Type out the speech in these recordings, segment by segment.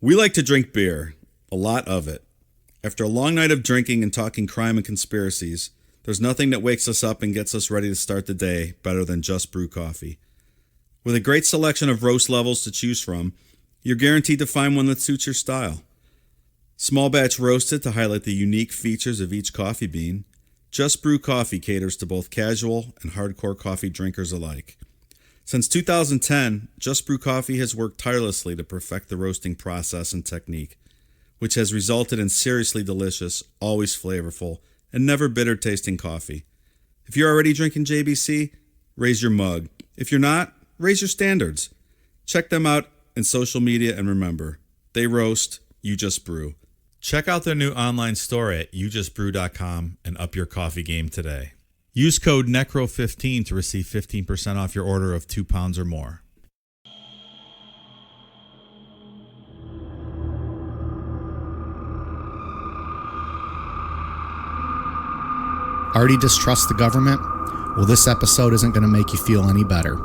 We like to drink beer, a lot of it. After a long night of drinking and talking crime and conspiracies, there's nothing that wakes us up and gets us ready to start the day better than Just Brew coffee. With a great selection of roast levels to choose from, you're guaranteed to find one that suits your style. Small batch roasted to highlight the unique features of each coffee bean, Just Brew coffee caters to both casual and hardcore coffee drinkers alike. Since 2010, Just Brew Coffee has worked tirelessly to perfect the roasting process and technique, which has resulted in seriously delicious, always flavorful, and never bitter tasting coffee. If you're already drinking JBC, raise your mug. If you're not, raise your standards. Check them out in social media and remember, they roast, you just brew. Check out their new online store at youjustbrew.com and up your coffee game today. Use code NECRO15 to receive 15% off your order of 2 pounds or more. Already distrust the government? Well, this episode isn't going to make you feel any better.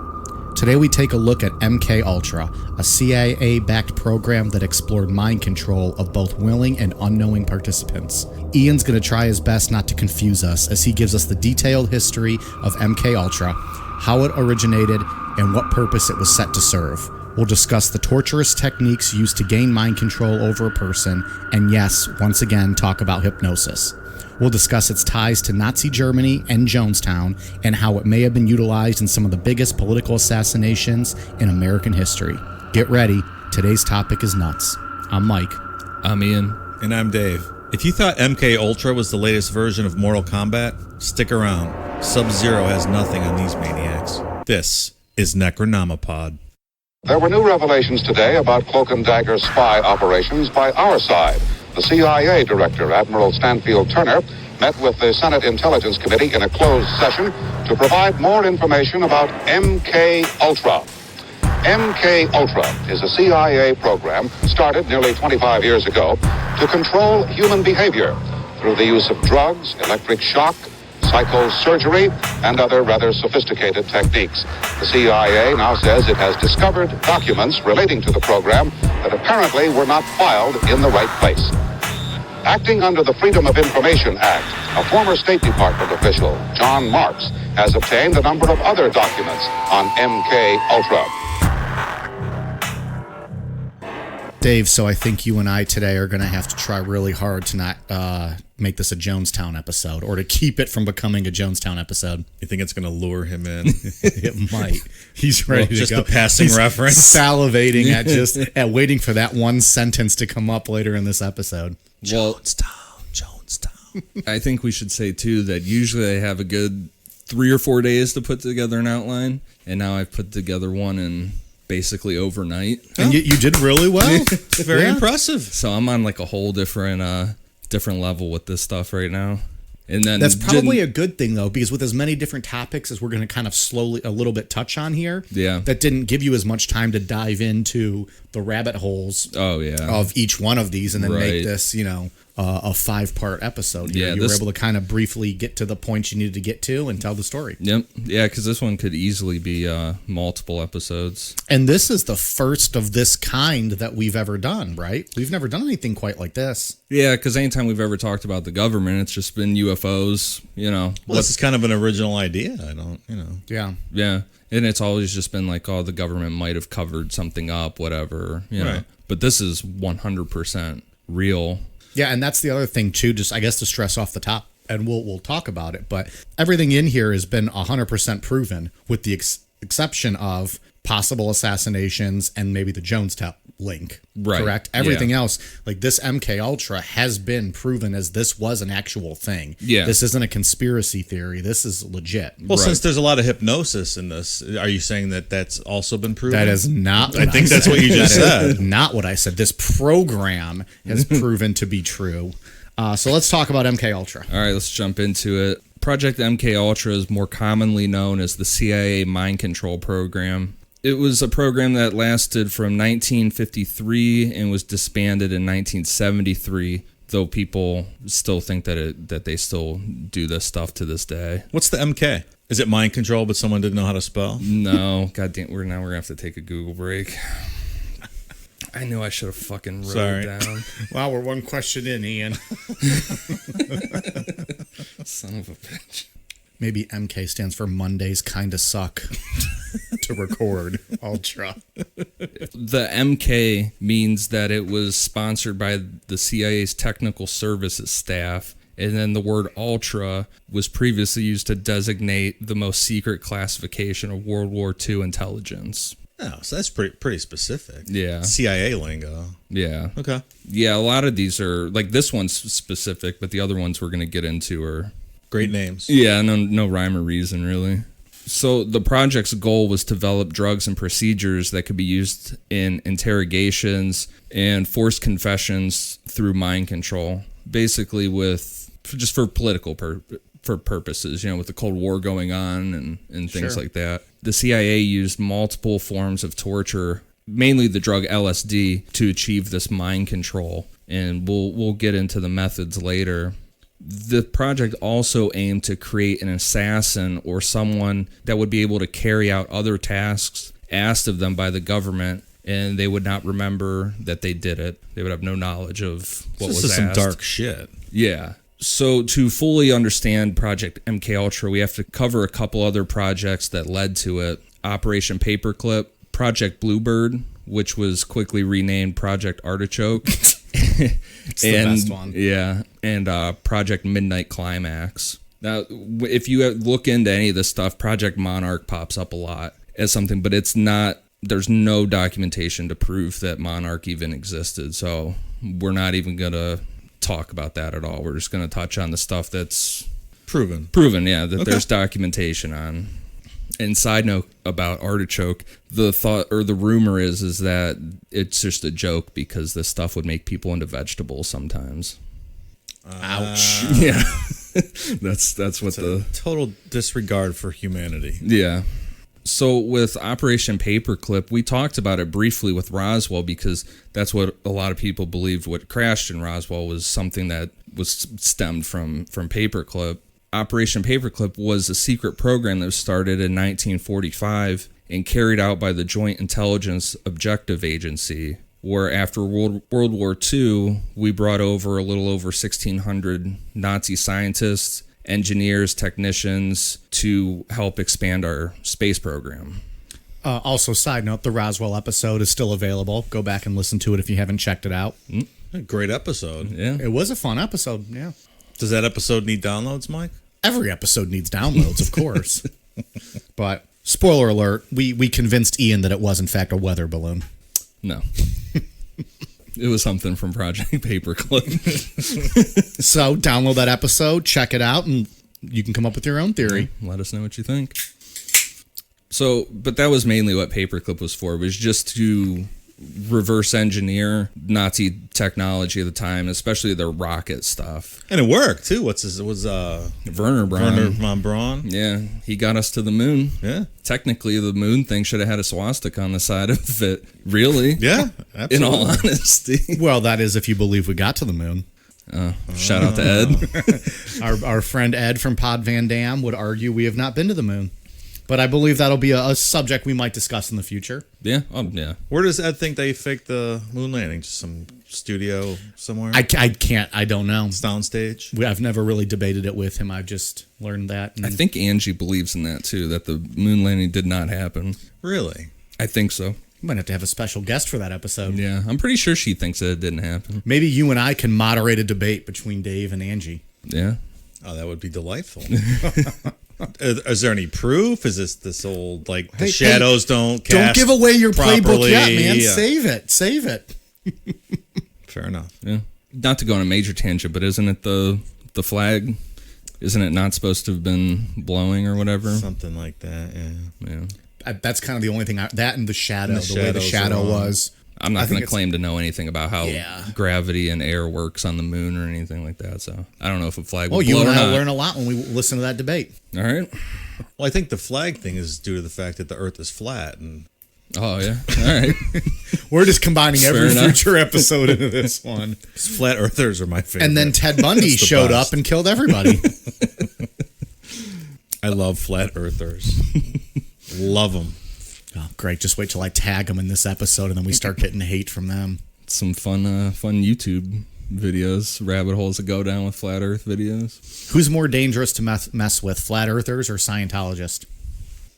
Today we take a look at MKUltra, a CIA-backed program that explored mind control of both willing and unknowing participants. Ian's going to try his best not to confuse us as he gives us the detailed history of MKUltra, how it originated, and what purpose it was set to serve. We'll discuss the torturous techniques used to gain mind control over a person, and yes, once again, talk about hypnosis. We'll discuss its ties to Nazi Germany and Jonestown and how it may have been utilized in some of the biggest political assassinations in American history. Get ready, today's topic is nuts. I'm Mike. I'm Ian. And I'm Dave. If you thought MKUltra was the latest version of Mortal Kombat, stick around. Sub-Zero has nothing on these maniacs. This is Necronomipod. There were new revelations today about cloak and dagger spy operations by our side. The CIA Director, Admiral Stanfield Turner, met with the Senate Intelligence Committee in a closed session to provide more information about MKUltra. MKUltra is a CIA program started nearly 25 years ago to control human behavior through the use of drugs, electric shock, psychosurgery, and other rather sophisticated techniques. The CIA now says it has discovered documents relating to the program that apparently were not filed in the right place. Acting under the Freedom of Information Act, a former State Department official, John Marks, has obtained a number of other documents on MKUltra. Dave, so I think you and I today are going to have to try really hard to not make this a Jonestown episode, or to keep it from becoming a Jonestown episode. You think it's going to lure him in? It might. He's ready to just go. Just a passing He's reference. Salivating at waiting for that one sentence to come up later in this episode. Jonestown. I think we should say, too, that usually I have a good 3 or 4 days to put together an outline, and now I've put together one in basically overnight. And you did really well. Very impressive. So I'm on like a whole different level with this stuff right now. And then that's probably a good thing, though, because with as many different topics as we're going to kind of slowly a little bit touch on here, that didn't give you as much time to dive into the rabbit holes of each one of these and then make this, a 5-part episode. You were able to kind of briefly get to the points you needed to get to and tell the story. Yep. Yeah, because this one could easily be multiple episodes. And this is the first of this kind that we've ever done, right? We've never done anything quite like this. Yeah, because anytime we've ever talked about the government, it's just been UFOs, Well, this is kind of an original idea. Yeah. Yeah. And it's always just been like, the government might have covered something up, whatever, Right. But this is 100% real. Yeah, and that's the other thing, too, just I guess to stress off the top, and we'll talk about it, but everything in here has been 100% proven, with the exception of possible assassinations and maybe the Jonestown link, correct? Everything else, like this MKUltra, has been proven as this was an actual thing. Yeah. This isn't a conspiracy theory. This is legit. Well, since there's a lot of hypnosis in this, are you saying that that's also been proven? That is not what I think that's what you just said. Not what I said. This program has proven to be true. So let's talk about MKUltra. All right, let's jump into it. Project MKUltra is more commonly known as the CIA mind control program. It was a program that lasted from 1953 and was disbanded in 1973, though people still think that they still do this stuff to this day. What's the MK? Is it mind control, but someone didn't know how to spell? No, goddamn, we're gonna have to take a Google break. I knew I should have fucking wrote Sorry. it down. Wow, we're one question in, Ian. Son of a bitch. Maybe MK stands for Mondays Kinda Suck to record Ultra. The MK means that it was sponsored by the CIA's technical services staff, and then the word Ultra was previously used to designate the most secret classification of World War II intelligence. Oh, so that's pretty specific. Yeah. CIA lingo. Yeah. Okay. Yeah, a lot of these are, like this one's specific, but the other ones we're going to get into are... Great names. Yeah, no rhyme or reason, really. So the project's goal was to develop drugs and procedures that could be used in interrogations and forced confessions through mind control, basically just for political purposes, with the Cold War going on and things like that. The CIA used multiple forms of torture, mainly the drug LSD, to achieve this mind control, and we'll get into the methods later. The project also aimed to create an assassin or someone that would be able to carry out other tasks asked of them by the government, and they would not remember that they did it. They would have no knowledge of what was asked. This is some dark shit. Yeah. So to fully understand Project MKUltra, we have to cover a couple other projects that led to it. Operation Paperclip, Project Bluebird, which was quickly renamed Project Artichoke. It's the best one. Yeah, and Project Midnight Climax. Now, if you look into any of this stuff, Project Monarch pops up a lot as something, but it's not, there's no documentation to prove that Monarch even existed, so we're not even going to talk about that at all. We're just going to touch on the stuff that's Proven, yeah, that there's documentation on. And side note about Artichoke, the thought or the rumor is that it's just a joke because this stuff would make people into vegetables sometimes. Ouch. Yeah. that's what the total disregard for humanity. Yeah. So with Operation Paperclip, we talked about it briefly with Roswell because that's what a lot of people believed what crashed in Roswell was something that was stemmed from Paperclip. Operation Paperclip was a secret program that was started in 1945 and carried out by the Joint Intelligence Objective Agency, where after World War II, we brought over a little over 1,600 Nazi scientists, engineers, technicians to help expand our space program. Also, side note, the Roswell episode is still available. Go back and listen to it if you haven't checked it out. Great episode. Yeah. It was a fun episode, yeah. Does that episode need downloads, Mike? Every episode needs downloads, of course. But, spoiler alert, we convinced Ian that it was, in fact, a weather balloon. No. It was something from Project Paperclip. So, download that episode, check it out, and you can come up with your own theory. Let us know what you think. So, but that was mainly what Paperclip was for. It was just to reverse engineer Nazi technology at the time, especially their rocket stuff. And it worked too. Werner Braun. Werner von Braun? Yeah, he got us to the moon. Yeah. Technically, the moon thing should have had a swastika on the side of it. Really? Yeah, absolutely. In all honesty. Well, that is if you believe we got to the moon. Shout out to Ed. Our friend Ed from Pod Van Dam would argue we have not been to the moon. But I believe that'll be a subject we might discuss in the future. Yeah. Yeah. Where does Ed think they faked the moon landing? Just some studio somewhere? I can't. I don't know. Soundstage? I've never really debated it with him. I've just learned that. I think Angie believes in that too, that the moon landing did not happen. Really? I think so. We might have to have a special guest for that episode. Yeah, I'm pretty sure she thinks that it didn't happen. Maybe you and I can moderate a debate between Dave and Angie. Yeah. Oh, that would be delightful. Is there any proof? Is this old, like, the shadows don't cast Don't give away your playbook properly? yet, man. Yeah. Save it. Fair enough. Yeah. Not to go on a major tangent, but isn't it the flag? Isn't it not supposed to have been blowing or whatever? Something like that, yeah. Yeah. That's kind of the only thing. That and the shadow, And the way the shadows shadow are on. was. I'm I not think going to claim to know anything about how gravity and air works on the moon or anything like that, so I don't know if a flag will blow you and or I not. will learn a lot when we listen to that debate. All right. Well, I think the flag thing is due to the fact that the Earth is flat, and Oh, yeah. All right. We're just combining Fair every enough. future episode into this one. flat Earthers are my favorite. And then Ted Bundy It's the showed best. up and killed everybody. I love flat Earthers. Love them. Oh, great. Just wait till I tag them in this episode and then we start getting hate from them. Some fun YouTube videos, rabbit holes that go down with flat Earth videos. Who's more dangerous to mess with, flat earthers or Scientologists?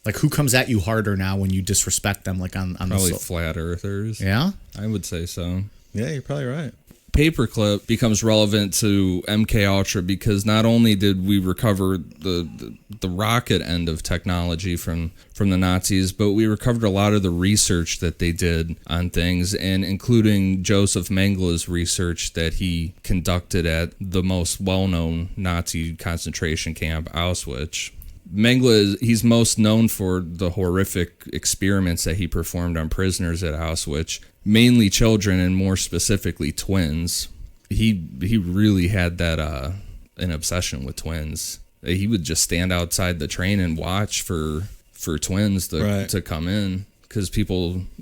Like, who comes at you harder now when you disrespect them? Like on Probably flat earthers. Yeah, I would say so. Yeah, you're probably right. Paperclip becomes relevant to MKUltra because not only did we recover the rocket end of technology from the Nazis, but we recovered a lot of the research that they did on things, and including Joseph Mengele's research that he conducted at the most well-known Nazi concentration camp, Auschwitz. Mengele, he's most known for the horrific experiments that he performed on prisoners at Auschwitz, mainly children and more specifically twins. He really had that an obsession with twins. He would just stand outside the train and watch for twins to come in, because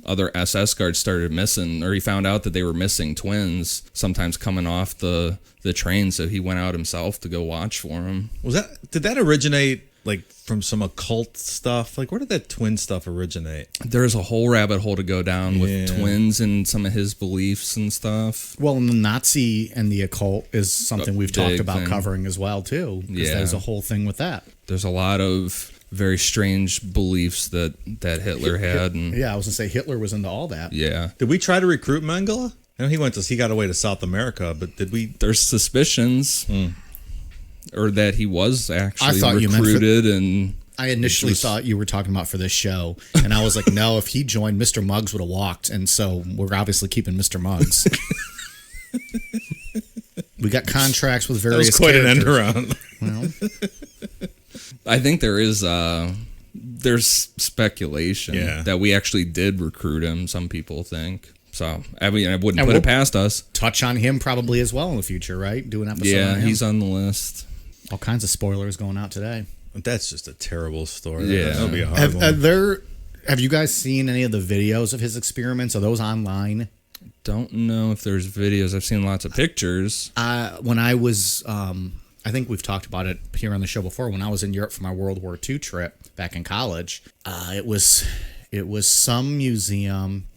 other SS guards started missing, or he found out that they were missing twins sometimes coming off the train, so he went out himself to go watch for them. Did that originate like from some occult stuff? Like, where did that twin stuff originate? There's a whole rabbit hole to go down with twins and some of his beliefs and stuff. Well, and the Nazi and the occult is something we've talked about covering as well, too. Because there's a whole thing with that. There's a lot of very strange beliefs that Hitler had. And yeah, I was going to say Hitler was into all that. Yeah. Did we try to recruit Mengele? I know he got away to South America, but did we? There's suspicions. Or that he was actually recruited. I initially thought you were talking about for this show, and I was like, no, if he joined, Mr. Muggs would have walked, and so we're obviously keeping Mr. Muggs. We got contracts with various characters. That was quite an end around. Well, I think there's speculation that we actually did recruit him, some people think. So, I mean, I wouldn't put it past us. Touch on him probably as well in the future, right? Do an episode on him. He's on the list. All kinds of spoilers going out today. That's just a terrible story. Yeah. That'll be a hard one. Have you guys seen any of the videos of his experiments? Are those online? Don't know if there's videos. I've seen lots of pictures. When I was, I think we've talked about it here on the show before. When I was in Europe for my World War II trip back in college, it was some museum.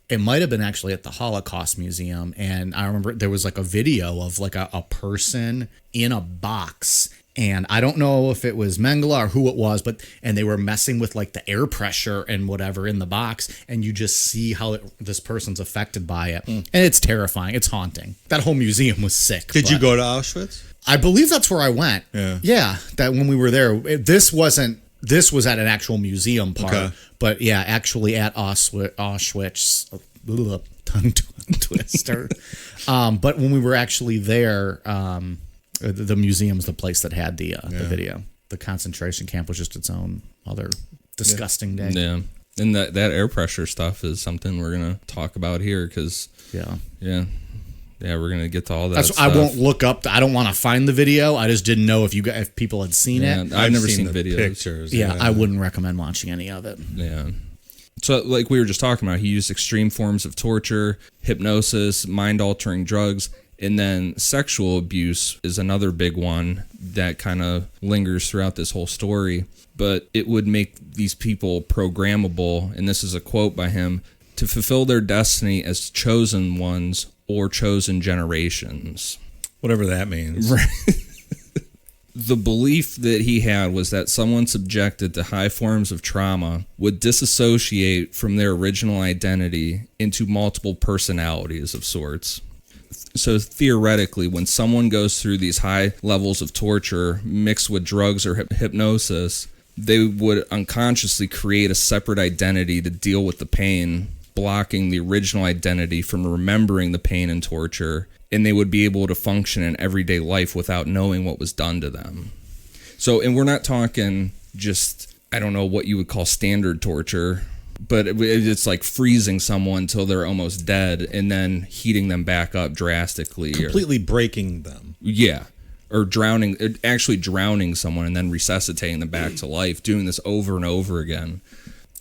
It might have been actually at the Holocaust Museum, and I remember there was like a video of like a person in a box, and I don't know if it was Mengele or who it was, and they were messing with like the air pressure and whatever in the box, and you just see how this person's affected by it, and it's terrifying. It's haunting. That whole museum was sick. Did you go to Auschwitz? I believe that's where I went. Yeah. That when we were there, this was at an actual museum part. Okay. But yeah, actually at Auschwitz, tongue twister. But when we were actually there, the museum's the place that had the video. The concentration camp was just its own other disgusting day. Yeah. And that air pressure stuff is something we're going to talk about here because, we're going to get to all that stuff. I won't look up. I don't want to find the video. I just didn't know if people had seen it. I've never seen the videos. Pictures. Yeah, I wouldn't recommend watching any of it. Yeah. So like we were just talking about, he used extreme forms of torture, hypnosis, mind-altering drugs, and then sexual abuse is another big one that kind of lingers throughout this whole story. But it would make these people programmable, and this is a quote by him, to fulfill their destiny as chosen ones or chosen generations. Whatever that means. Right. The belief that he had was that someone subjected to high forms of trauma would disassociate from their original identity into multiple personalities of sorts. So theoretically, when someone goes through these high levels of torture mixed with drugs or hypnosis, they would unconsciously create a separate identity to deal with the pain, blocking the original identity from remembering the pain and torture, and they would be able to function in everyday life without knowing what was done to them. So, and we're not talking just, I don't know what you would call standard torture, but it's like freezing someone till they're almost dead and then heating them back up drastically. Completely breaking them. Yeah. Or actually drowning someone and then resuscitating them back to life, doing this over and over again.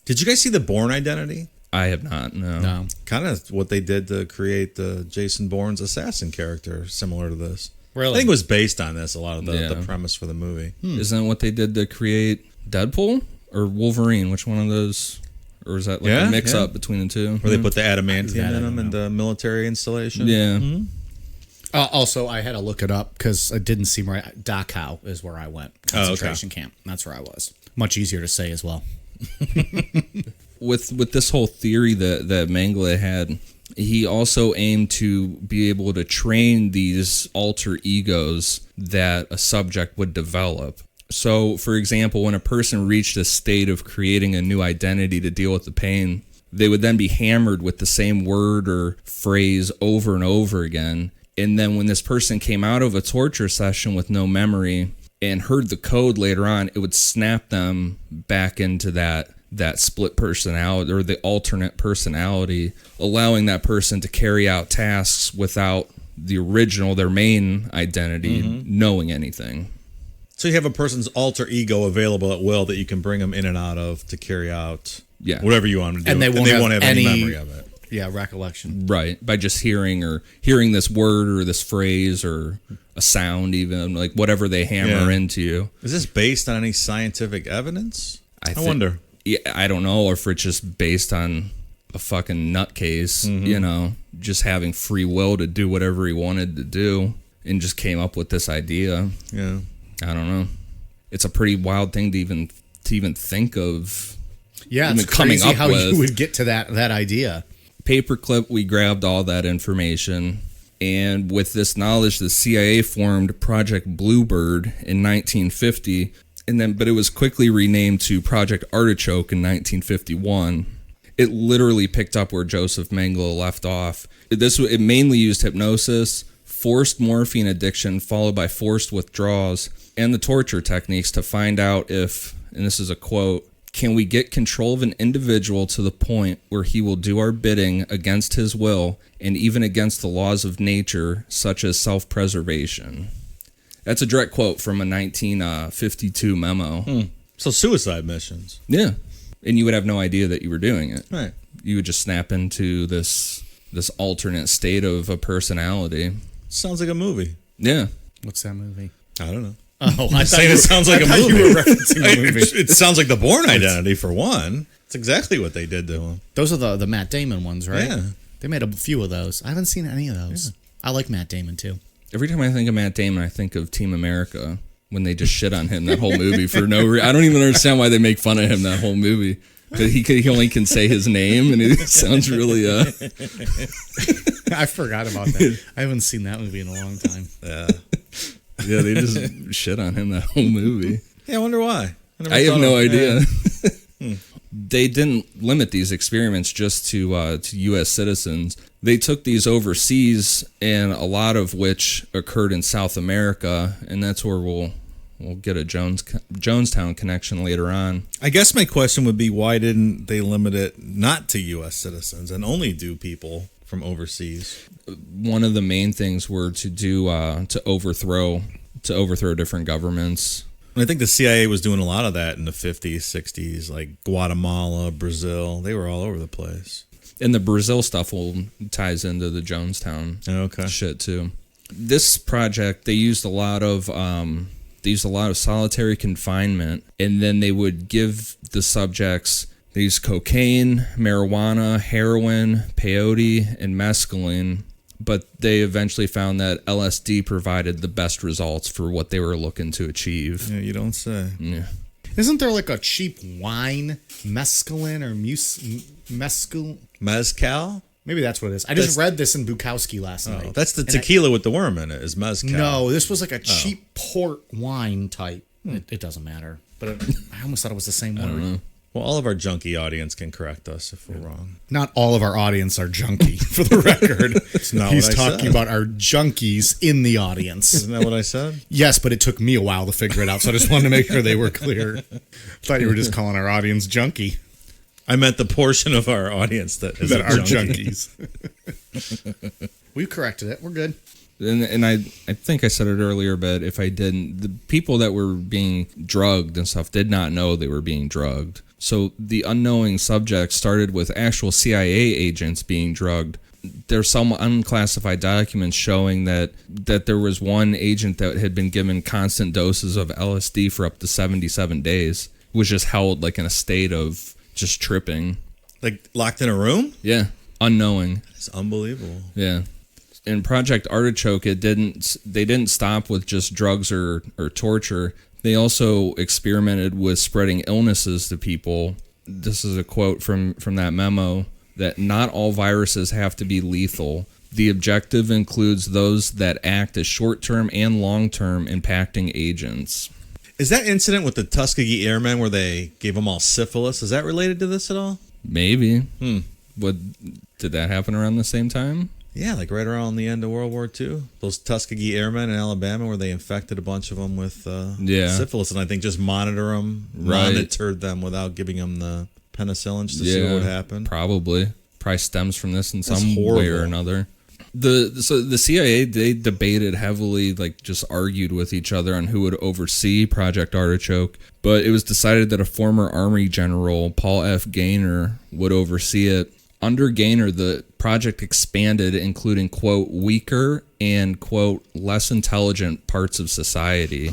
Did you guys see The Bourne Identity? I have not, no. Kind of what they did to create the Jason Bourne's assassin character, similar to this. Really? I think it was based on this, a lot of the premise for the movie. Isn't that what they did to create Deadpool? Or Wolverine? Which one of those? Or is that like Yeah, a mix-up yeah. between the two? Where they put the adamantium That I in them don't in the military installation. Yeah. Also, I had to look it up because it didn't seem right. Dachau is where I went. Concentration camp. That's where I was. Much easier to say as well. With this whole theory that Mengele had, he also aimed to be able to train these alter egos that a subject would develop. So, for example, when a person reached a state of creating a new identity to deal with the pain, they would then be hammered with the same word or phrase over and over again. And then when this person came out of a torture session with no memory and heard the code later on, it would snap them back into that split personality or the alternate personality, allowing that person to carry out tasks without the original, their main identity, knowing anything. So you have a person's alter ego available at will that you can bring them in and out of to carry out whatever you want them to do. And they won't have any memory of it. Yeah, recollection. Right. By just hearing this word or this phrase or a sound, even like whatever they hammer into you. Is this based on any scientific evidence? I wonder. Yeah, I don't know if it's just based on a fucking nutcase, just having free will to do whatever he wanted to do and just came up with this idea. Yeah. I don't know. It's a pretty wild thing to even think of. Yeah, it's coming crazy up how with. you would get to that idea. Paperclip, we grabbed all that information, and with this knowledge, the CIA formed Project Bluebird in 1950, but it was quickly renamed to Project Artichoke in 1951. It literally picked up where Joseph Mengele left off. It mainly used hypnosis, forced morphine addiction, followed by forced withdrawals, and the torture techniques to find out if, and this is a quote, "Can we get control of an individual to the point where he will do our bidding against his will and even against the laws of nature, such as self-preservation?" That's a direct quote from a 1952 memo. So suicide missions. Yeah. And you would have no idea that you were doing it. Right. You would just snap into this alternate state of a personality. Sounds like a movie. Yeah. What's that movie? I don't know. Oh, I'm saying it sounds like a movie. You were referencing a movie. It sounds like the Bourne Identity for one. It's exactly what they did to him. Those are the Matt Damon ones, right? Yeah. They made a few of those. I haven't seen any of those. Yeah. I like Matt Damon too. Every time I think of Matt Damon, I think of Team America when they just shit on him that whole movie for no reason. I don't even understand why they make fun of him that whole movie. Because he only can say his name, and it sounds really... I forgot about that. I haven't seen that movie in a long time. Yeah, they just shit on him that whole movie. Yeah, I wonder why. I have no idea. They didn't limit these experiments just to U.S. citizens. They took these overseas, and a lot of which occurred in South America, and that's where we'll get a Jonestown connection later on. I guess my question would be, why didn't they limit it not to U.S. citizens and only do people from overseas? One of the main things were to do to overthrow different governments. I think the CIA was doing a lot of that in the 50s, 60s, like Guatemala, Brazil. They were all over the place. And the Brazil stuff ties into the Jonestown shit too. This project, they used a lot of solitary confinement, and then they would give the subjects these cocaine, marijuana, heroin, peyote, and mescaline. But they eventually found that LSD provided the best results for what they were looking to achieve. Yeah, you don't say. Yeah. Isn't there like a cheap wine, mescaline or mescal? Mezcal? Maybe that's what it is. I just read this in Bukowski last night. That's the tequila with the worm in it, is mezcal. No, this was like a cheap port wine type. It doesn't matter. But I almost thought it was the same word. I don't know. Well, all of our junkie audience can correct us if we're wrong. Not all of our audience are junkie, for the record. not He's what I talking said. about our junkies in the audience. Isn't that what I said? Yes, but it took me a while to figure it out, so I just wanted to make sure they were clear. Thought you were just calling our audience junkie. I meant the portion of our audience that is That a are junkie. junkies. We corrected it. We're good. And I think I said it earlier, but if I didn't, the people that were being drugged and stuff did not know they were being drugged. So the unknowing subjects started with actual CIA agents being drugged. There's some unclassified documents showing that there was one agent that had been given constant doses of LSD for up to 77 days, was just held like in a state of just tripping. Like locked in a room? Yeah, unknowing. It's unbelievable. Yeah. In Project Artichoke, they didn't stop with just drugs or torture. They also experimented with spreading illnesses to people. This is a quote from that memo, that not all viruses have to be lethal. The objective includes those that act as short-term and long-term impacting agents. Is that incident with the Tuskegee Airmen where they gave them all syphilis, is that related to this at all? Maybe. Did that happen around the same time? Yeah, like right around the end of World War II. Those Tuskegee Airmen in Alabama where they infected a bunch of them with syphilis, and I think just monitored them without giving them the penicillin just to see what would happen. Probably stems from this in some way or another. The CIA, they debated heavily, like just argued with each other on who would oversee Project Artichoke, but it was decided that a former Army general, Paul F. Gaynor, would oversee it. Under Gaynor, the project expanded, including, quote, weaker and, quote, less intelligent parts of society.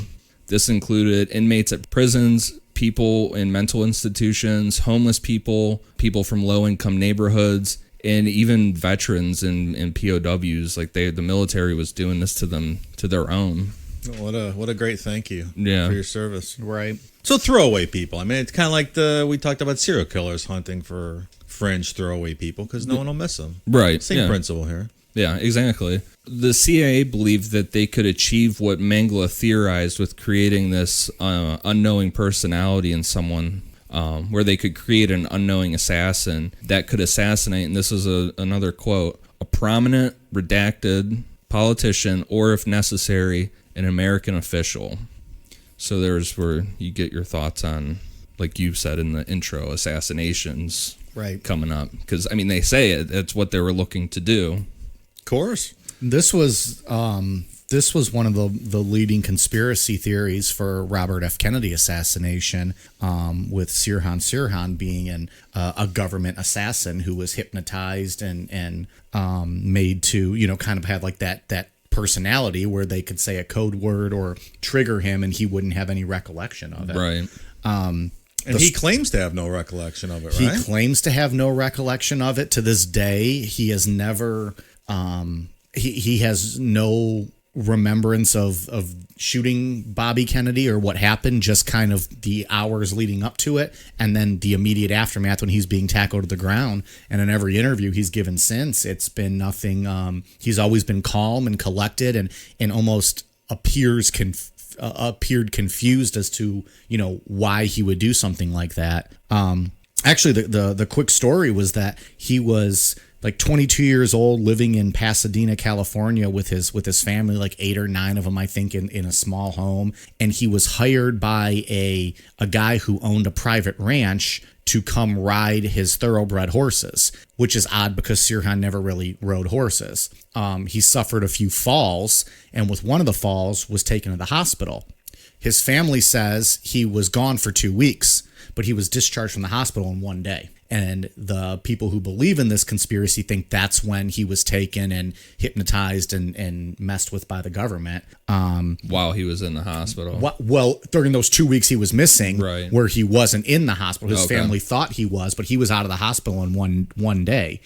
This included inmates at prisons, people in mental institutions, homeless people, people from low-income neighborhoods, and even veterans and POWs. Like the military was doing this to them, to their own. What a great thank you for your service. Right. So throwaway people. I mean, it's kind of like we talked about serial killers hunting for fringe throwaway people because no one will miss them. Right. Same principle here. Yeah, exactly. The CIA believed that they could achieve what Mengele theorized with creating this unknowing personality in someone, where they could create an unknowing assassin that could assassinate, and this is another quote, a prominent, redacted politician, or if necessary, an American official. So there's where you get your thoughts on, like you said in the intro, assassinations coming up. Because, I mean, they say it's what they were looking to do. Of course. This was one of the leading conspiracy theories for Robert F. Kennedy assassination, with Sirhan being a government assassin who was hypnotized and made to, kind of have like that personality where they could say a code word or trigger him and he wouldn't have any recollection of it. Right. And he claims to have no recollection of it, right? He claims to have no recollection of it. To this day, he has never... He has no remembrance of shooting Bobby Kennedy or what happened, just kind of the hours leading up to it, and then the immediate aftermath when he's being tackled to the ground. And in every interview he's given since, it's been nothing. He's always been calm and collected, and almost appeared confused as to why he would do something like that. Actually, the quick story was that he was like 22 years old, living in Pasadena, California with his family, like 8 or 9 of them, I think, in a small home. And he was hired by a guy who owned a private ranch to come ride his thoroughbred horses, which is odd because Sirhan never really rode horses. He suffered a few falls, and with one of the falls was taken to the hospital. His family says he was gone for 2 weeks, but he was discharged from the hospital in 1 day. And the people who believe in this conspiracy think that's when he was taken and hypnotized and messed with by the government. While he was in the hospital. Well, during those 2 weeks he was missing, right, where he wasn't in the hospital. His family thought he was, but he was out of the hospital in one day.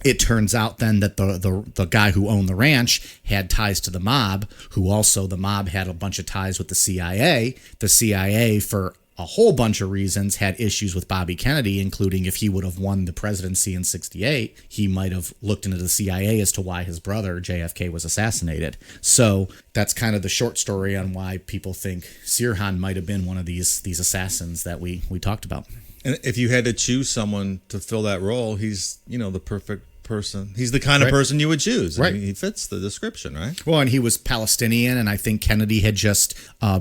It turns out then that the guy who owned the ranch had ties to the mob, the mob had a bunch of ties with the CIA. The CIA, for a whole bunch of reasons, had issues with Bobby Kennedy, including if he would have won the presidency in '68, he might have looked into the CIA as to why his brother JFK was assassinated. So that's kind of the short story on why people think Sirhan might have been one of these assassins that we talked about. And if you had to choose someone to fill that role, he's the perfect person. He's the kind of person you would choose. Right. I mean, he fits the description, right? Well, and he was Palestinian, and I think Kennedy had just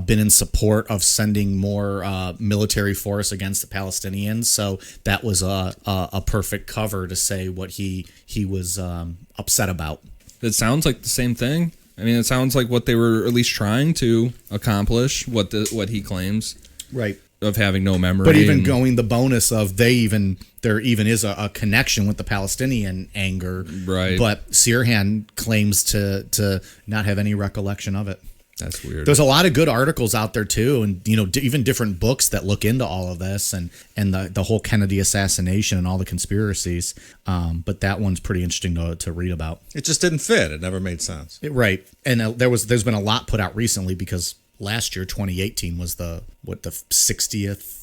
been in support of sending more military force against the Palestinians. So that was a perfect cover to say what he was upset about. It sounds like the same thing. I mean, it sounds like what they were at least trying to accomplish, what he claims. Right. Of having no memory. But even going the bonus of there even is a connection with the Palestinian anger. Right. But Sirhan claims to not have any recollection of it. That's weird. There's a lot of good articles out there too, and even different books that look into all of this and the whole Kennedy assassination and all the conspiracies. But that one's pretty interesting to read about. It just didn't fit. It never made sense. Right, and there's been a lot put out recently because last year, 2018, was the 60th.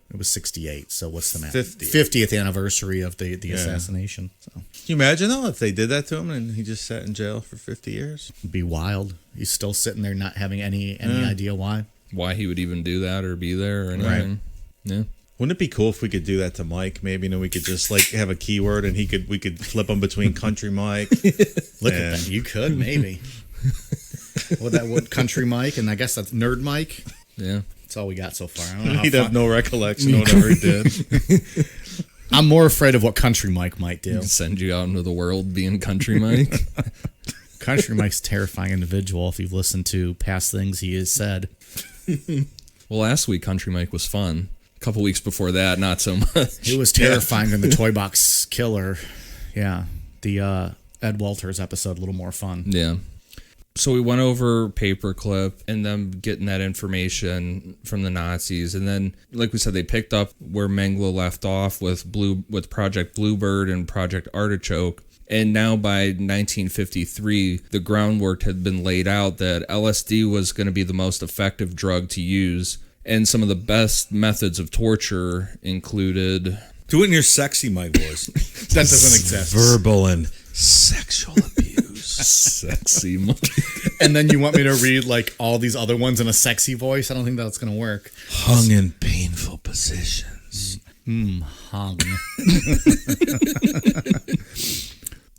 It was 68. So what's the math? 50th anniversary of the assassination. So can you imagine though if they did that to him and he just sat in jail for 50 years? It'd be wild. He's still sitting there, not having any idea why he would even do that or be there or anything. Right. Yeah. Wouldn't it be cool if we could do that to Mike? Maybe we could just like have a keyword and we could flip him between country Mike. Look at that. You could maybe. What country Mike, and I guess that's nerd Mike. Yeah. That's all we got so far. I don't know He'd have no recollection of whatever he did. I'm more afraid of what Country Mike might do. Send you out into the world being Country Mike. Country Mike's a terrifying individual if you've listened to past things he has said. Well, last week Country Mike was fun. A couple weeks before that, not so much. It was terrifying in the Toy Box Killer. Yeah. The Ed Walters episode, a little more fun. Yeah. So we went over Paperclip and them getting that information from the Nazis. And then, like we said, they picked up where Mengele left off with Project Bluebird and Project Artichoke. And now by 1953, the groundwork had been laid out that LSD was going to be the most effective drug to use. And some of the best methods of torture included... Do it in your sexy Mike voice. That doesn't exist. Verbal and sexual abuse. Sexy Mike. And then you want me to read like all these other ones in a sexy voice? I don't think that's going to work. Hung in painful positions. Hung.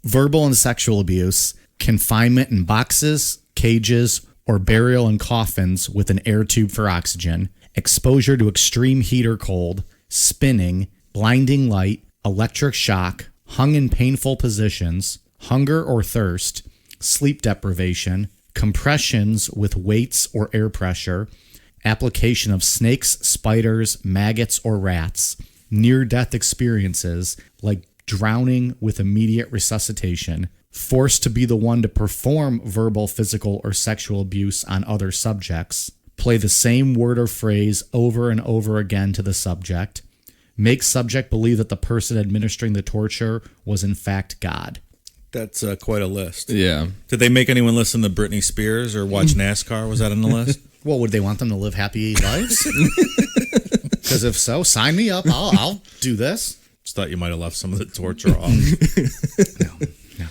Verbal and sexual abuse, confinement in boxes, cages, or burial in coffins with an air tube for oxygen, exposure to extreme heat or cold, spinning, blinding light, electric shock, hung in painful positions, hunger or thirst, sleep deprivation, compressions with weights or air pressure, application of snakes, spiders, maggots, or rats, near-death experiences like drowning with immediate resuscitation, forced to be the one to perform verbal, physical, or sexual abuse on other subjects, play the same word or phrase over and over again to the subject, make subject believe that the person administering the torture was in fact God. That's quite a list. Yeah. Did they make anyone listen to Britney Spears or watch NASCAR? Was that on the list? Well, would they want them to live happy lives? Because if so, sign me up. I'll do this. Just thought you might have left some of the torture off. No.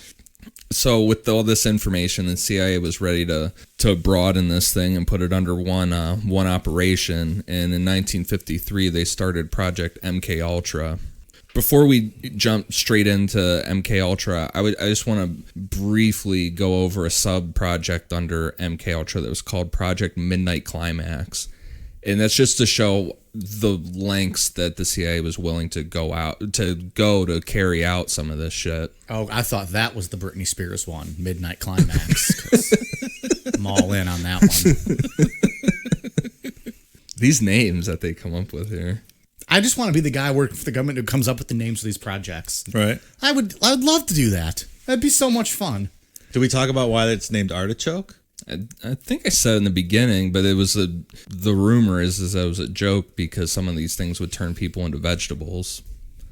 So with all this information, the CIA was ready to broaden this thing and put it under one operation. And in 1953, they started Project MKUltra. Before we jump straight into MKUltra, I just want to briefly go over a sub-project under MKUltra that was called Project Midnight Climax. And that's just to show the lengths that the CIA was willing to go to carry out some of this shit. Oh, I thought that was the Britney Spears one, Midnight Climax. 'Cause I'm all in on that one. These names that they come up with here. I just want to be the guy working for the government who comes up with the names of these projects. Right. I'd love to do that. That'd be so much fun. Did we talk about why it's named Artichoke? I think I said in the beginning, but it was the rumor is that it was a joke because some of these things would turn people into vegetables.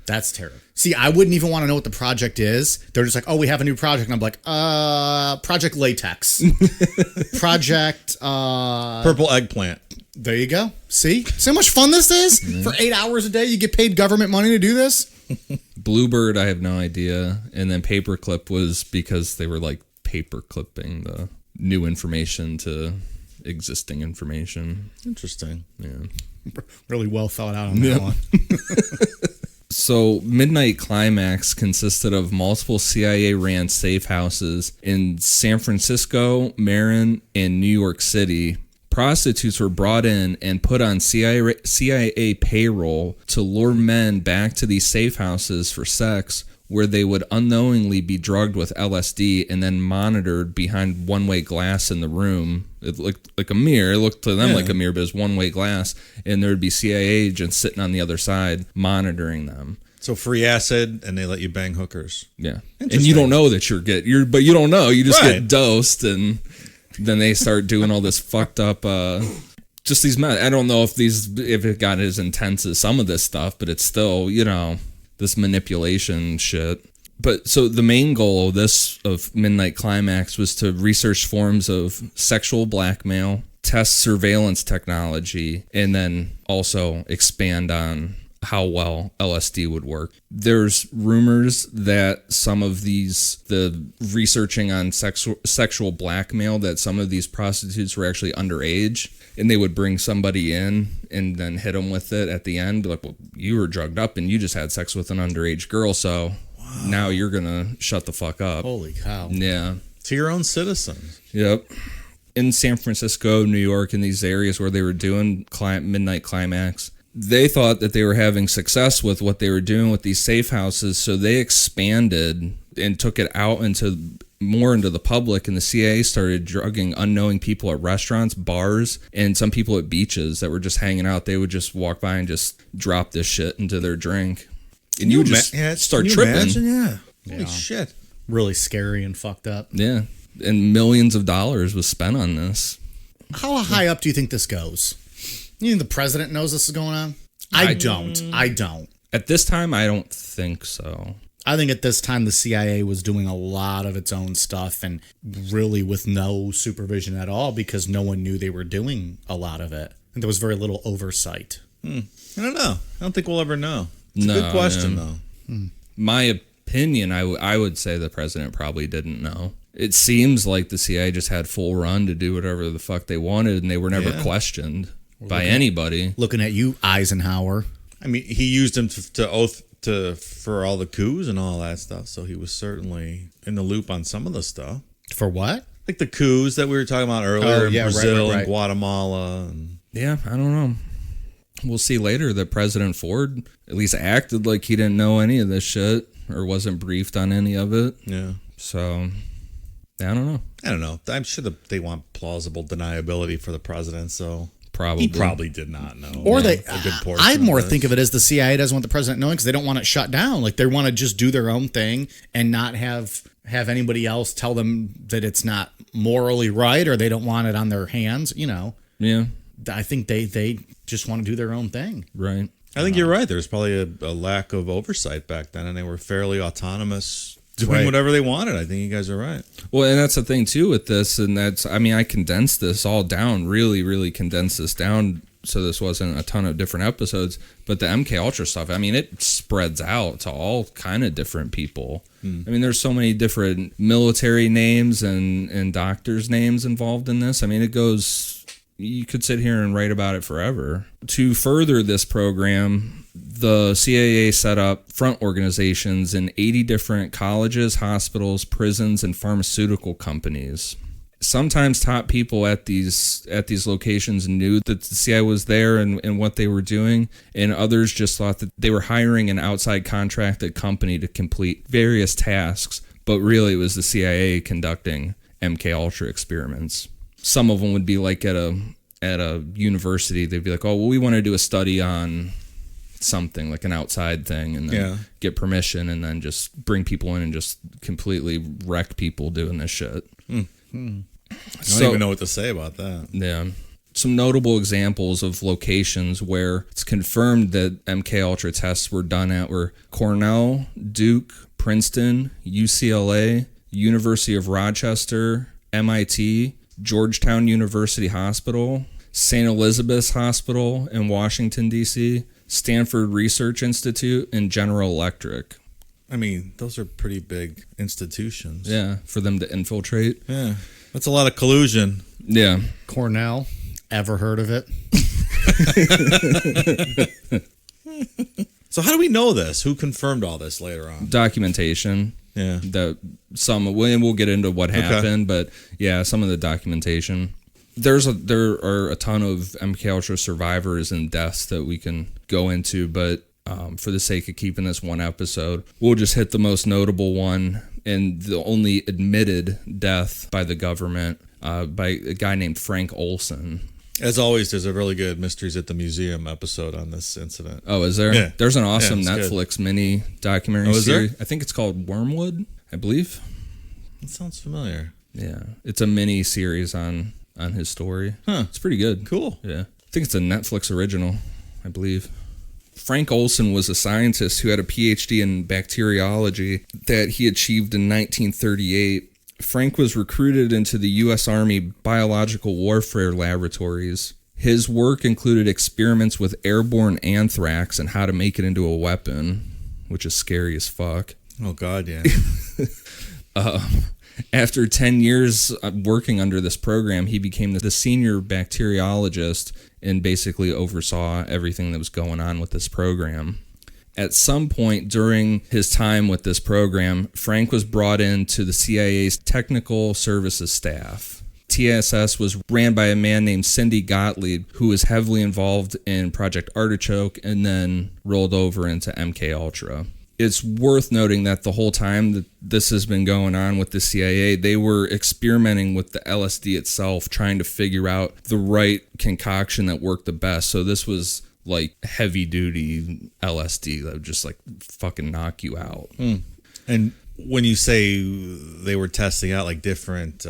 That's terrible. See, I wouldn't even want to know what the project is. They're just like, oh, we have a new project. And I'm like, Project Latex. Project... Purple Eggplant. There you go. See how much fun this is? Mm-hmm. For 8 hours a day, you get paid government money to do this? Bluebird, I have no idea. And then Paperclip was because they were like paper clipping the new information to existing information. Interesting. Yeah. Really well thought out on that one. So Midnight Climax consisted of multiple CIA-ran safe houses in San Francisco, Marin, and New York City. Prostitutes were brought in and put on CIA payroll to lure men back to these safe houses for sex, where they would unknowingly be drugged with LSD and then monitored behind one-way glass in the room. It looked like a mirror. It looked to them like a mirror, but it was one-way glass, and there would be CIA agents sitting on the other side monitoring them. So free acid, and they let you bang hookers. Yeah, and you don't know that but you don't know. You just get dosed and. then they start doing all this fucked up, just these men. I don't know if it got as intense as some of this stuff, but it's still, this manipulation shit. But so the main goal of Midnight Climax was to research forms of sexual blackmail, test surveillance technology, and then also expand on how well LSD would work. There's rumors that some of the researching on sexual blackmail, that some of these prostitutes were actually underage, and they would bring somebody in and then hit them with it at the end. Like, well, you were drugged up and you just had sex with an underage girl, so now you're going to shut the fuck up. Holy cow. Yeah. To your own citizens. Yep. In San Francisco, New York, in these areas where they were doing Midnight Climax, they thought that they were having success with what they were doing with these safe houses, so they expanded and took it out into the public, and the CIA started drugging unknowing people at restaurants, bars, and some people at beaches that were just hanging out. They would just walk by and just drop this shit into their drink. And you would just start tripping. Imagine? Yeah. Holy shit. Really scary and fucked up. Yeah. And millions of dollars was spent on this. How high up do you think this goes? You think the president knows this is going on? I don't. At this time, I don't think so. I think at this time, the CIA was doing a lot of its own stuff and really with no supervision at all because no one knew they were doing a lot of it. And there was very little oversight. I don't know. I don't think we'll ever know. It's a good question, though. My opinion, I would say the president probably didn't know. It seems like the CIA just had full run to do whatever the fuck they wanted, and they were never questioned by anybody. Looking at you, Eisenhower. I mean, he used him for all the coups and all that stuff, so he was certainly in the loop on some of the stuff. For what? Like the coups that we were talking about earlier in Brazil right. and Guatemala. Yeah, I don't know. We'll see later that President Ford at least acted like he didn't know any of this shit or wasn't briefed on any of it. Yeah. So, I don't know. I'm sure that they want plausible deniability for the president, so probably. He probably did not know. Or a good portion I more of think of it as the CIA doesn't want the president knowing because they don't want it shut down. Like they want to just do their own thing and not have anybody else tell them that it's not morally right or they don't want it on their hands, Yeah. I think they just want to do their own thing. Right. I think you're right. There's probably a lack of oversight back then, and they were fairly autonomous, doing whatever they wanted. I think you guys are right. Well, and that's the thing, too, with this, and I condensed this all down, really, really condensed this down so this wasn't a ton of different episodes, but the MKUltra stuff, it spreads out to all kind of different people. There's so many different military names and doctors' names involved in this. It goes... You could sit here and write about it forever. To further this program, the CIA set up front organizations in 80 different colleges, hospitals, prisons, and pharmaceutical companies. Sometimes top people at these locations knew that the CIA was there and what they were doing, and others just thought that they were hiring an outside contracted company to complete various tasks, but really it was the CIA conducting MKUltra experiments. Some of them would be like at a university. They'd be like, oh, well, we want to do a study on something, like an outside thing, and then get permission and then just bring people in and just completely wreck people doing this shit. I don't even know what to say about that. Yeah. Some notable examples of locations where it's confirmed that MKUltra tests were done at were Cornell, Duke, Princeton, UCLA, University of Rochester, MIT, Georgetown University Hospital, St. Elizabeth's Hospital in Washington, D.C., Stanford Research Institute, and General Electric. Those are pretty big institutions. Yeah, for them to infiltrate. Yeah, that's a lot of collusion. Yeah. Cornell, ever heard of it? So how do we know this? Who confirmed all this later on? Documentation. Yeah. And we'll get into what happened, but yeah, some of the documentation. There are a ton of MKUltra survivors and deaths that we can go into, but for the sake of keeping this one episode, we'll just hit the most notable one and the only admitted death by the government by a guy named Frank Olson. As always, there's a really good Mysteries at the Museum episode on this incident. Oh, is there? Yeah. There's an awesome good. Netflix mini documentary is series. there? I think it's called Wormwood, I believe. That sounds familiar. Yeah. It's a mini series on his story. Huh. It's pretty good. Cool. Yeah. I think it's a Netflix original, I believe. Frank Olson was a scientist who had a PhD in bacteriology that he achieved in 1938. Frank was recruited into the U.S. Army Biological Warfare Laboratories. His work included experiments with airborne anthrax and how to make it into a weapon, which is scary as fuck. Oh, God, yeah. After 10 years working under this program, he became the senior bacteriologist and basically oversaw everything that was going on with this program. At some point during his time with this program, Frank was brought into the CIA's technical services staff. TSS was ran by a man named Cindy Gottlieb, who was heavily involved in Project Artichoke and then rolled over into MKUltra. It's worth noting that the whole time that this has been going on with the CIA, they were experimenting with the LSD itself, trying to figure out the right concoction that worked the best. So this was like heavy duty LSD that would just like fucking knock you out. And when you say they were testing out like different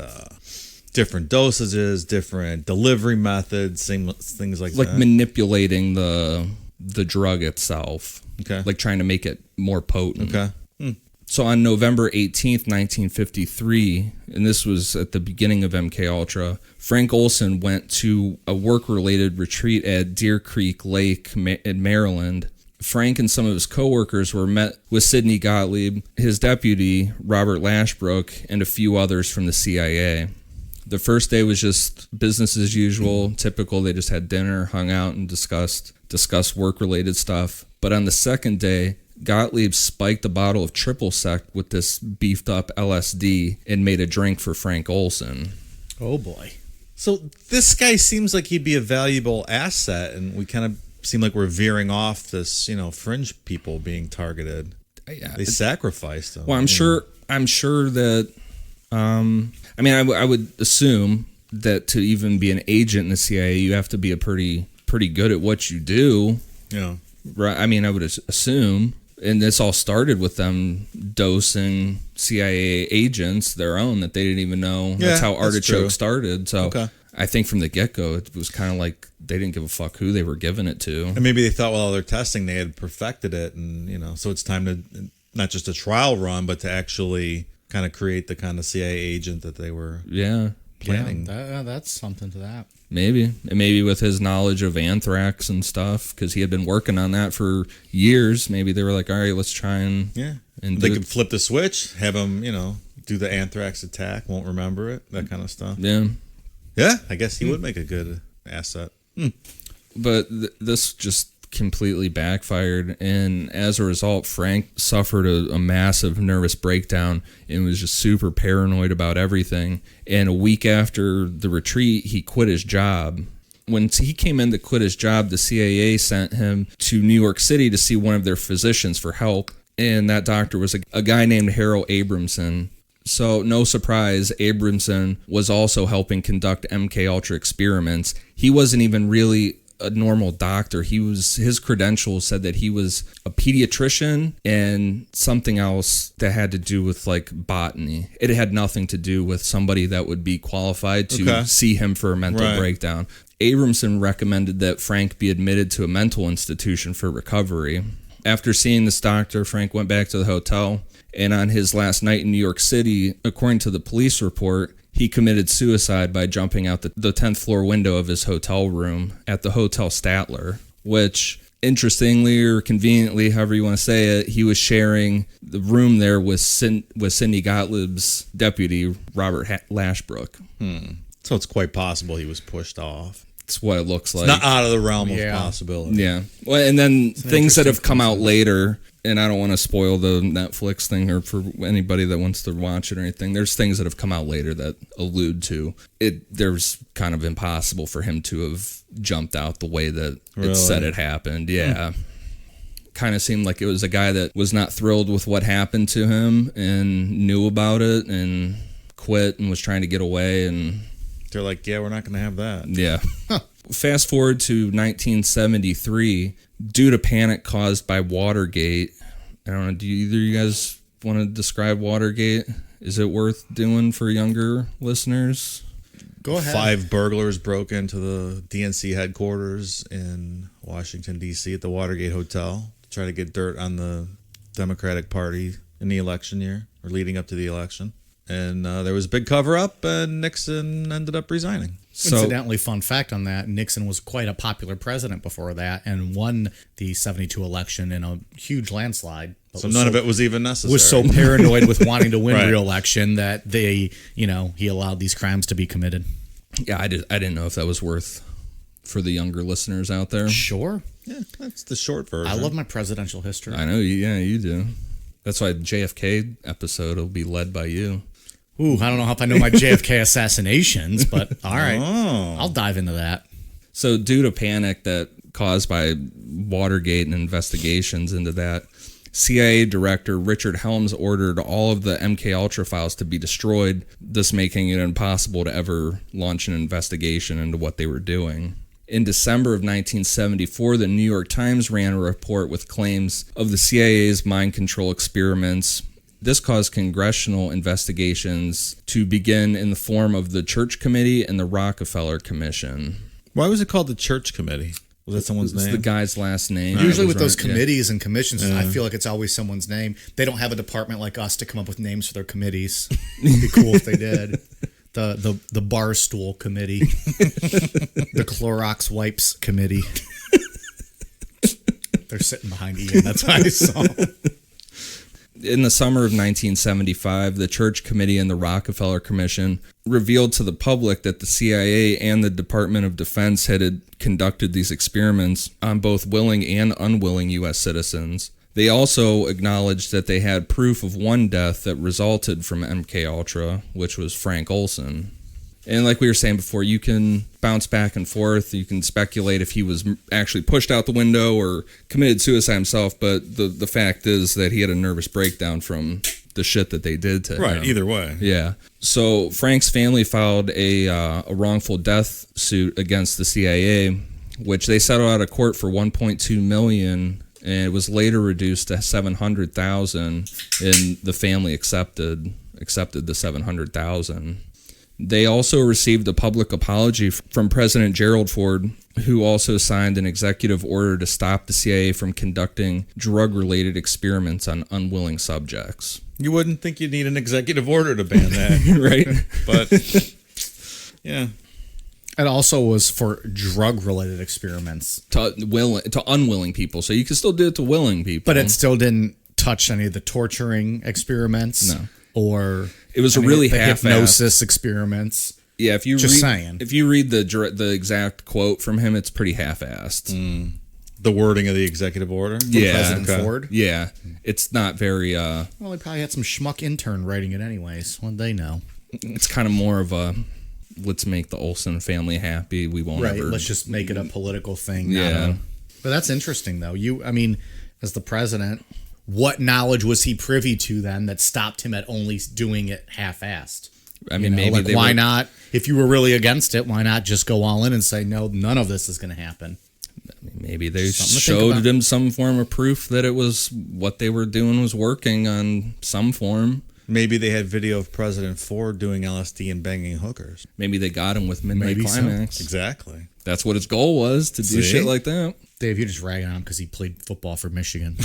dosages, different delivery methods, things like that, like manipulating the drug itself. Okay. Like trying to make it more potent. Okay. So on November 18th, 1953, and this was at the beginning of MKUltra, Frank Olson went to a work-related retreat at Deer Creek Lake in Maryland. Frank and some of his coworkers were met with Sidney Gottlieb, his deputy, Robert Lashbrook, and a few others from the CIA. The first day was just business as usual, typical. They just had dinner, hung out, and discussed work-related stuff. But on the second day, Gottlieb spiked a bottle of triple sec with this beefed up LSD and made a drink for Frank Olson. Oh boy. So this guy seems like he'd be a valuable asset, and we kind of seem like we're veering off this, fringe people being targeted. Yeah, they sacrificed them. Well, I'm sure that. I would assume that to even be an agent in the CIA, you have to be a pretty good at what you do. Yeah. Right. I mean, I would assume, and this all started with them dosing CIA agents their own that they didn't even know. That's how Artichoke started. So okay. I think from the get-go, it was kind of like they didn't give a fuck who they were giving it to. And maybe they thought, well, they're testing, they had perfected it, and so it's time to not just a trial run, but to actually kind of create the kind of CIA agent that they were planning. Yeah, that's something to that. Maybe with his knowledge of anthrax and stuff, because he had been working on that for years. Maybe they were like, all right, let's try and they could flip the switch, have him, do the anthrax attack, won't remember it, that kind of stuff. Yeah, I guess he would make a good asset. But this just completely backfired, and as a result, Frank suffered a massive nervous breakdown and was just super paranoid about everything. And a week after the retreat, he quit his job. When he came in to quit his job, the CIA sent him to New York City to see one of their physicians for help, and that doctor was a guy named Harold Abramson. So no surprise, Abramson was also helping conduct MKUltra experiments. He wasn't even really a normal doctor. His credentials said that he was a pediatrician and something else that had to do with like botany. It had nothing to do with somebody that would be qualified to see him for a mental breakdown. Abramson recommended that Frank be admitted to a mental institution for recovery. After seeing this doctor, Frank went back to the hotel, and on his last night in New York City, according to the police report, he committed suicide by jumping out the 10th floor window of his hotel room at the Hotel Statler, which, interestingly or conveniently, however you want to say it, he was sharing the room there with Cindy Gottlieb's deputy, Robert Lashbrook. So it's quite possible he was pushed off. It's what it looks like. It's not out of the realm of possibility. Yeah. Well, and then things that have come out later, and I don't want to spoil the Netflix thing or for anybody that wants to watch it or anything. There's things that have come out later that allude to it. There's kind of impossible for him to have jumped out the way that it said it happened. Yeah. Kind of seemed like it was a guy that was not thrilled with what happened to him and knew about it and quit and was trying to get away, and they're like, yeah, we're not going to have that. Yeah. Fast forward to 1973, due to panic caused by Watergate. I don't know, do either of you guys want to describe Watergate Is it worth doing for younger listeners? Go ahead. 5 burglars broke into the DNC headquarters in Washington, D.C. at the Watergate Hotel to try to get dirt on the Democratic Party in the election year, or leading up to the election. And there was a big cover-up, and Nixon ended up resigning. So, incidentally, fun fact on that, Nixon was quite a popular president before that and won the 72 election in a huge landslide. So none of it was even necessary. Was so paranoid with wanting to win Right. re-election that he allowed these crimes to be committed. Yeah, I didn't know if that was worth for the younger listeners out there. Sure. Yeah, that's the short version. I love my presidential history. I know, you do. That's why the JFK episode will be led by you. Ooh, I don't know if I know my JFK assassinations, but all right. Oh. I'll dive into that. So due to panic that caused by Watergate and investigations into that, CIA Director Richard Helms ordered all of the MKUltra files to be destroyed, thus making it impossible to ever launch an investigation into what they were doing. In December of 1974, the New York Times ran a report with claims of the CIA's mind control experiments. This caused congressional investigations to begin in the form of the Church Committee and the Rockefeller Commission. Why was it called the Church Committee? Was that someone's It's name? the guy's last name. Usually with Right, those yeah. committees and commissions, I feel like it's always someone's name. They don't have a department like us to come up with names for their committees. It'd be cool if they did. The bar stool committee. The Clorox wipes committee. They're sitting behind Ian. That's what I saw. In the summer of 1975, the Church Committee and the Rockefeller Commission revealed to the public that the CIA and the Department of Defense had conducted these experiments on both willing and unwilling U.S. citizens. They also acknowledged that they had proof of one death that resulted from MKUltra, which was Frank Olson. And like we were saying before, you can bounce back and forth. You can speculate if he was actually pushed out the window or committed suicide himself. But the fact is that he had a nervous breakdown from the shit that they did to him. Right, either way. Yeah. So Frank's family filed a wrongful death suit against the CIA, which they settled out of court for $1.2 million, and it was later reduced to $700,000, and the family accepted the $700,000. They also received a public apology from President Gerald Ford, who also signed an executive order to stop the CIA from conducting drug-related experiments on unwilling subjects. You wouldn't think you'd need an executive order to ban that. Right? But, yeah. It also was for drug-related experiments. To unwilling people. So you can still do it to willing people. But it still didn't touch any of the torturing experiments. No. Or it was a any really of the half-assed hypnosis experiments. Yeah, if you read the exact quote from him, it's pretty half-assed. The wording of the executive order? Yeah. President Ford? Yeah. It's not very Well, he probably had some schmuck intern writing it anyways. What'd they know? it's kind of more of a let's make the Olson family happy. We won't Right, ever let's just make it a political thing. Yeah. But that's interesting, though. As the president, what knowledge was he privy to then that stopped him at only doing it half-assed? I mean, maybe why not? If you were really against it, why not just go all in and say, no, none of this is going to happen? Maybe they Something to think showed about. him some form of proof that it was what they were doing was working on some form. Maybe they had video of President Ford doing LSD and banging hookers. Maybe they got him with Midnight Maybe so. Climax. Exactly. That's what his goal was, to do See? shit like that. Dave, you're just ragging on him because he played football for Michigan.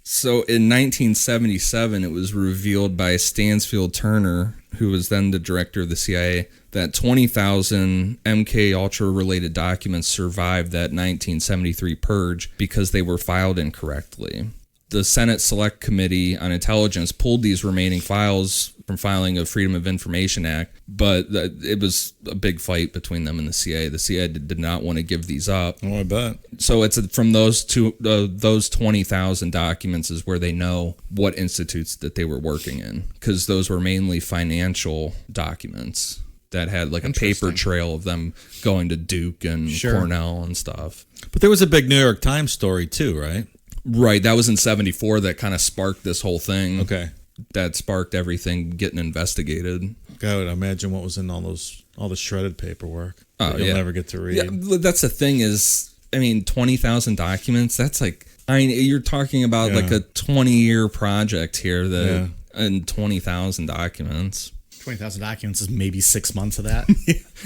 So in 1977, it was revealed by Stansfield Turner, who was then the director of the CIA, that 20,000 MKUltra related documents survived that 1973 purge because they were filed incorrectly. The Senate Select Committee on Intelligence pulled these remaining files from filing a Freedom of Information Act, but it was a big fight between them and the CIA. The CIA did not want to give these up. Oh, I bet. So it's from those 20,000 documents is where they know what institutes that they were working in, because those were mainly financial documents that had like a paper trail of them going to Duke and Cornell and stuff. But there was a big New York Times story too, right? Right, that was in 74 that kind of sparked this whole thing. Okay. That sparked everything getting investigated. I would imagine what was in all the shredded paperwork. Oh, that you'll yeah. never get to read. Yeah, but that's the thing is, 20,000 documents, that's like, you're talking about like a 20-year project here that, and 20,000 documents. 20,000 documents is maybe 6 months of that.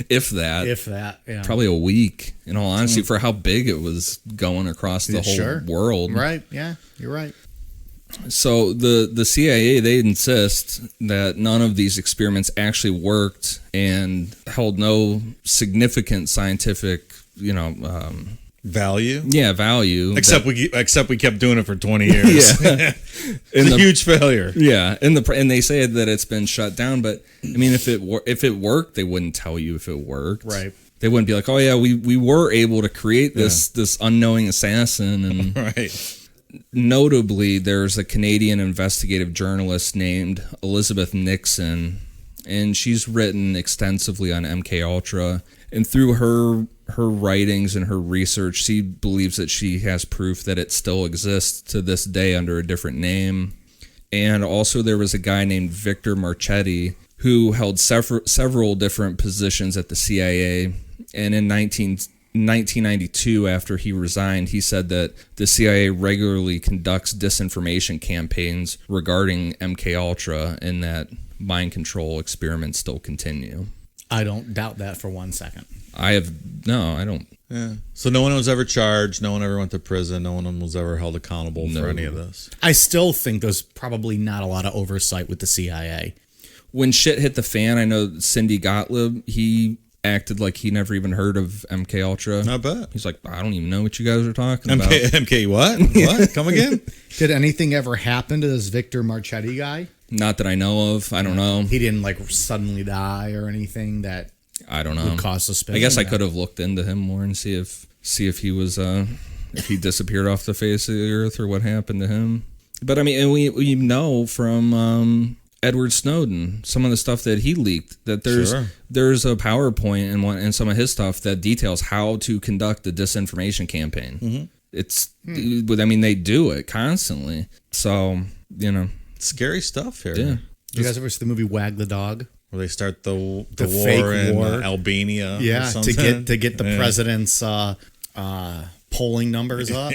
If that. If that, yeah. Probably a week, in all honesty, for how big it was going across the whole world. Right, yeah, you're right. So the CIA, they insist that none of these experiments actually worked and held no significant scientific, value. Yeah, value. Except we kept doing it for 20 years. Yeah. It's a huge failure. Yeah, and they say that it's been shut down, but I mean, if it worked, they wouldn't tell you if it worked. Right. They wouldn't be like, "Oh yeah, we were able to create this unknowing assassin." And right. Notably, there's a Canadian investigative journalist named Elizabeth Nixon, and she's written extensively on MKUltra. And through her writings and her research, she believes that she has proof that it still exists to this day under a different name. And also there was a guy named Victor Marchetti who held several different positions at the CIA. And in 1992, after he resigned, he said that the CIA regularly conducts disinformation campaigns regarding MKUltra and that mind control experiments still continue. I don't doubt that for 1 second. I don't. Yeah. So no one was ever charged. No one ever went to prison. No one was ever held accountable for any of this. I still think there's probably not a lot of oversight with the CIA. When shit hit the fan, I know Cindy Gottlieb, he acted like he never even heard of MKUltra. I bet. He's like, I don't even know what you guys are talking about. MK what? What? Come again? Did anything ever happen to this Victor Marchetti guy? Not that I know of. I don't know. He didn't suddenly die or anything that I don't know would cause suspicion. I guess I could have looked into him more and see if he was if he disappeared off the face of the earth or what happened to him. But I mean, and we know from Edward Snowden, some of the stuff that he leaked, that there's a PowerPoint and some of his stuff that details how to conduct a disinformation campaign. Mm-hmm. I mean, they do it constantly. So, scary stuff here. Yeah. Did you guys ever see the movie Wag the Dog? Where they start the war fake in war. Albania. Yeah, to get the president's polling numbers up.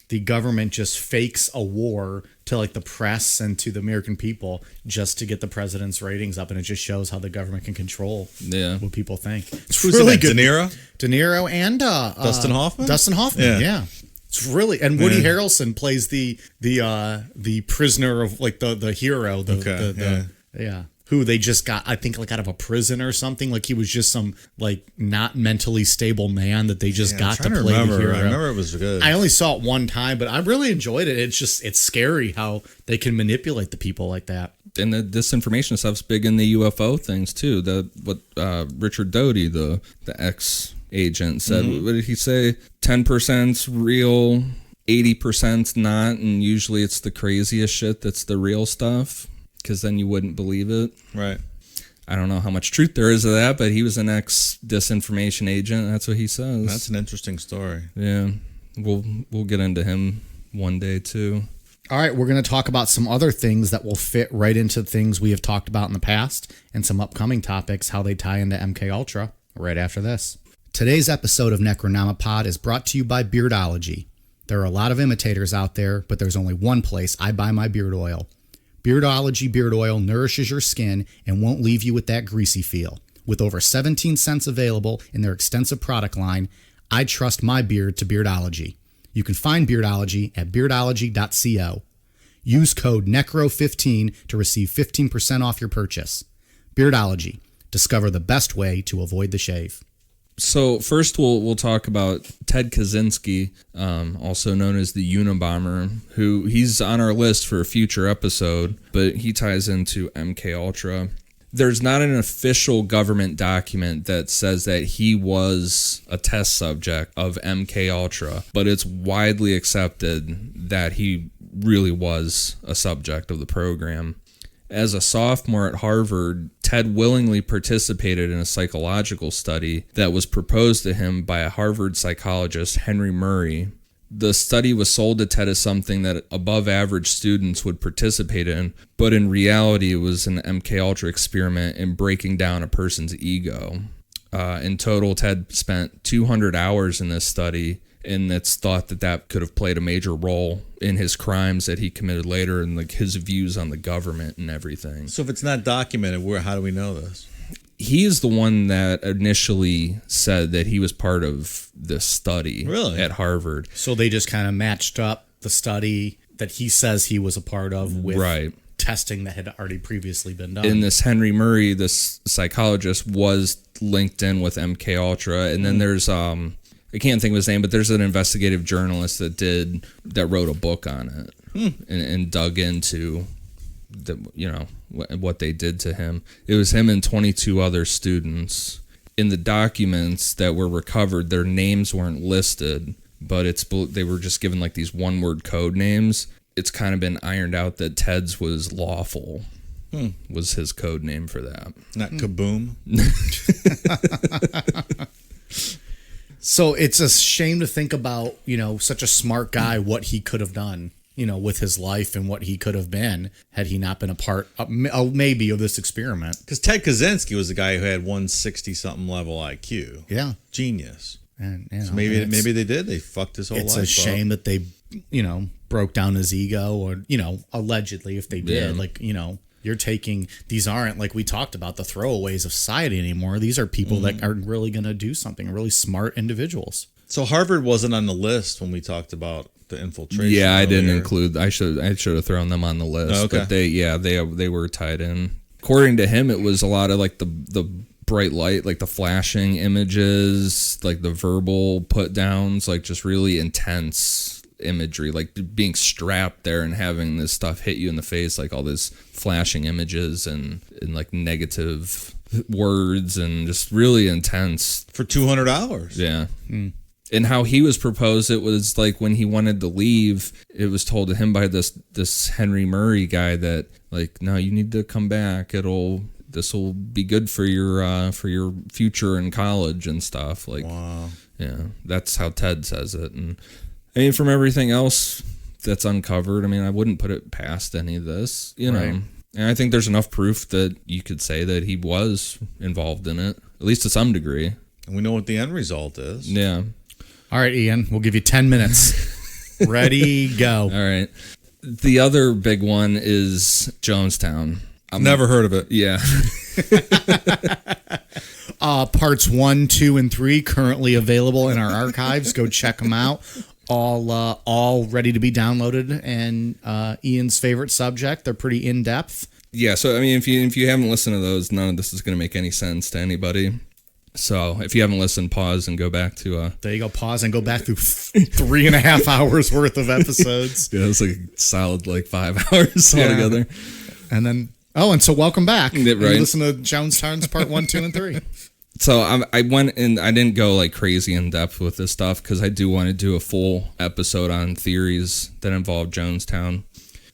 The government just fakes a war to the press and to the American people just to get the president's ratings up, and it just shows how the government can control what people think. It's really good. De Niro and Dustin Hoffman. Dustin Hoffman, yeah. It's really, and Woody Harrelson plays the prisoner of the hero, who they just got, I think, out of a prison or something. He was just some not mentally stable man that they just got to play the hero. I remember it was good. I only saw it one time, but I really enjoyed it. It's scary how they can manipulate the people like that. And the disinformation stuff's big in the UFO things too. Richard Doty, the ex-agent, said, what did he say? 10%'s real, 80%'s not, and usually it's the craziest shit that's the real stuff, because then you wouldn't believe it. Right. I don't know how much truth there is to that, but he was an ex-disinformation agent. That's what he says. That's an interesting story. Yeah. We'll get into him one day too. All right, we're going to talk about some other things that will fit right into things we have talked about in the past and some upcoming topics, how they tie into MKUltra, right after this. Today's episode of Necronomipod is brought to you by Beardology. There are a lot of imitators out there, but there's only one place I buy my beard oil. Beardology beard oil nourishes your skin and won't leave you with that greasy feel. With over 17 cents available in their extensive product line, I trust my beard to Beardology. You can find Beardology at beardology.co. Use code NECRO15 to receive 15% off your purchase. Beardology. Discover the best way to avoid the shave. So first we'll talk about Ted Kaczynski, also known as the Unabomber, who he's on our list for a future episode, but he ties into MKUltra. There's not an official government document that says that he was a test subject of MKUltra, but it's widely accepted that he really was a subject of the program. As a sophomore at Harvard, Ted willingly participated in a psychological study that was proposed to him by a Harvard psychologist, Henry Murray. The study was sold to Ted as something that above average students would participate in, but in reality it was an MKUltra experiment in breaking down a person's ego. In total, Ted spent 200 hours in this study, And it's thought that could have played a major role in his crimes that he committed later and like his views on the government and everything. So if it's not documented, how do we know this? He's the one that initially said that he was part of this study at Harvard. So they just kind of matched up the study that he says he was a part of with testing that had already previously been done. And this Henry Murray, this psychologist, was linked in with MKUltra. And then there's I can't think of his name, but there's an investigative journalist that wrote a book on it and dug into what they did to him. It was him and 22 other students. In the documents that were recovered, their names weren't listed, but they were just given like these one-word code names. It's kind of been ironed out that Ted's was lawful. Was his code name for that. Not Kaboom. So it's a shame to think about, such a smart guy, what he could have done, with his life and what he could have been had he not been a part maybe of this experiment. Because Ted Kaczynski was the guy who had 160-something level IQ. Yeah. Genius. And so maybe they did. They fucked his whole life. It's a shame that they, broke down his ego or, allegedly if they did, you're taking, these aren't, like we talked about, the throwaways of society anymore. These are people that are really going to do something, really smart individuals. So Harvard wasn't on the list when we talked about the infiltration. Yeah, I didn't include. I should have thrown them on the list. Oh, okay. But they were tied in. According to him, it was a lot of like the bright light, like the flashing images, like the verbal put downs, like just really intense imagery, like being strapped there and having this stuff hit you in the face, like all this flashing images and like negative words and just really intense for 200 hours. Yeah. And how he was proposed, it was like when he wanted to leave, it was told to him by this Henry Murray guy that like, no, you need to come back. This will be good for your future in college and stuff. Like, wow. Yeah, that's how Ted says it. And I mean, from everything else that's uncovered, I mean, I wouldn't put it past any of this, know. And I think there's enough proof that you could say that he was involved in it, at least to some degree. And we know what the end result is. Yeah. All right, Ian, we'll give you 10 minutes. Ready, go. All right. The other big one is Jonestown. I've never heard of it. Yeah. Parts 1, 2, and 3 currently available in our archives. Go check them out. All ready to be downloaded. And Ian's favorite subject. They're pretty in depth. Yeah. So I mean, if you haven't listened to those, none of this is going to make any sense to anybody. So if you haven't listened, pause and go back to. There you go. Pause and go back through 3.5 hours worth of episodes. Yeah, it's like a solid 5 hours altogether. And then. Oh, and so welcome back. Right. You listen to Jonestown's part 1, 2, and 3. So I went and I didn't go like crazy in depth with this stuff because I do want to do a full episode on theories that involve Jonestown.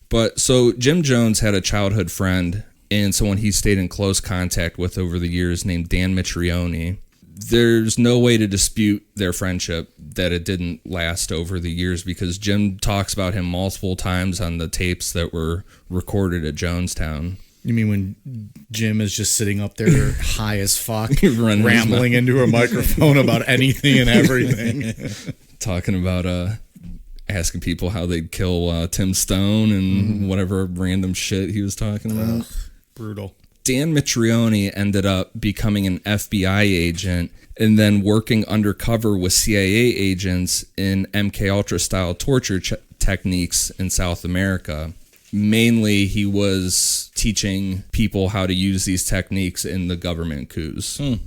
But so Jim Jones had a childhood friend and someone he stayed in close contact with over the years named Dan Mitrione. There's no way to dispute their friendship that it didn't last over the years because Jim talks about him multiple times on the tapes that were recorded at Jonestown. You mean when Jim is just sitting up there high as fuck, rambling into a microphone about anything and everything? Talking about asking people how they'd kill Tim Stone and whatever random shit he was talking about. Brutal. Dan Mitrione ended up becoming an FBI agent and then working undercover with CIA agents in MKUltra style torture techniques in South America. Mainly, he was teaching people how to use these techniques in the government coups. Well,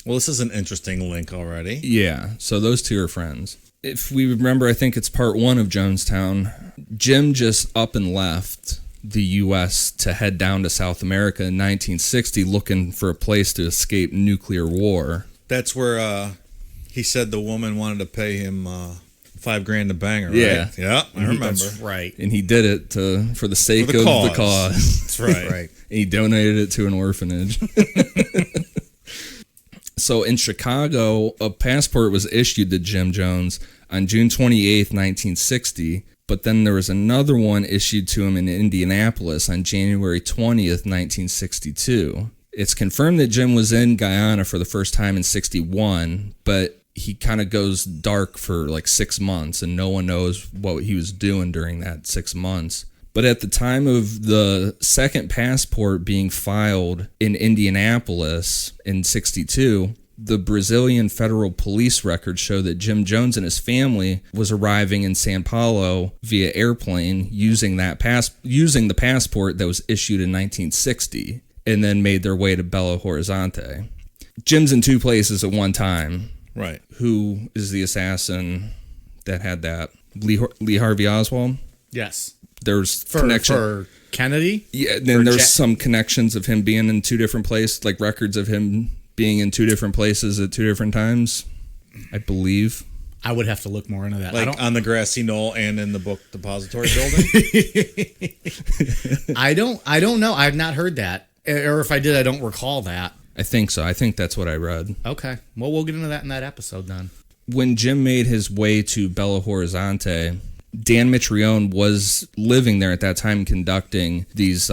this is an interesting link already. Yeah, so those two are friends. If we remember, I think it's part 1 of Jonestown. Jim just up and left the U.S. to head down to South America in 1960 looking for a place to escape nuclear war. That's where he said the woman wanted to pay him $5,000 to bang her, right? Yeah, I remember. That's right. And he did it for the sake of the cause. That's right. Right. And he donated it to an orphanage. So in Chicago, a passport was issued to Jim Jones on June 28th, 1960, but then there was another one issued to him in Indianapolis on January 20th, 1962. It's confirmed that Jim was in Guyana for the first time in 61, but he kind of goes dark for like 6 months, and no one knows what he was doing during that 6 months. But at the time of the second passport being filed in Indianapolis in 1962, the Brazilian federal police records show that Jim Jones and his family was arriving in Sao Paulo via airplane using the passport that was issued in 1960, and then made their way to Belo Horizonte. Jim's in two places at one time. Right. Who is the assassin that had that? Lee Harvey Oswald? Yes. There's for Kennedy? Yeah, then there's some connections of him being in two different places, like records of him being in two different places at two different times, I believe. I would have to look more into that. Like on the grassy knoll and in the book depository building? I don't know. I've not heard that. Or if I did, I don't recall that. I think so. I think that's what I read. Okay. Well, we'll get into that in that episode then. When Jim made his way to Belo Horizonte, Dan Mitrione was living there at that time conducting these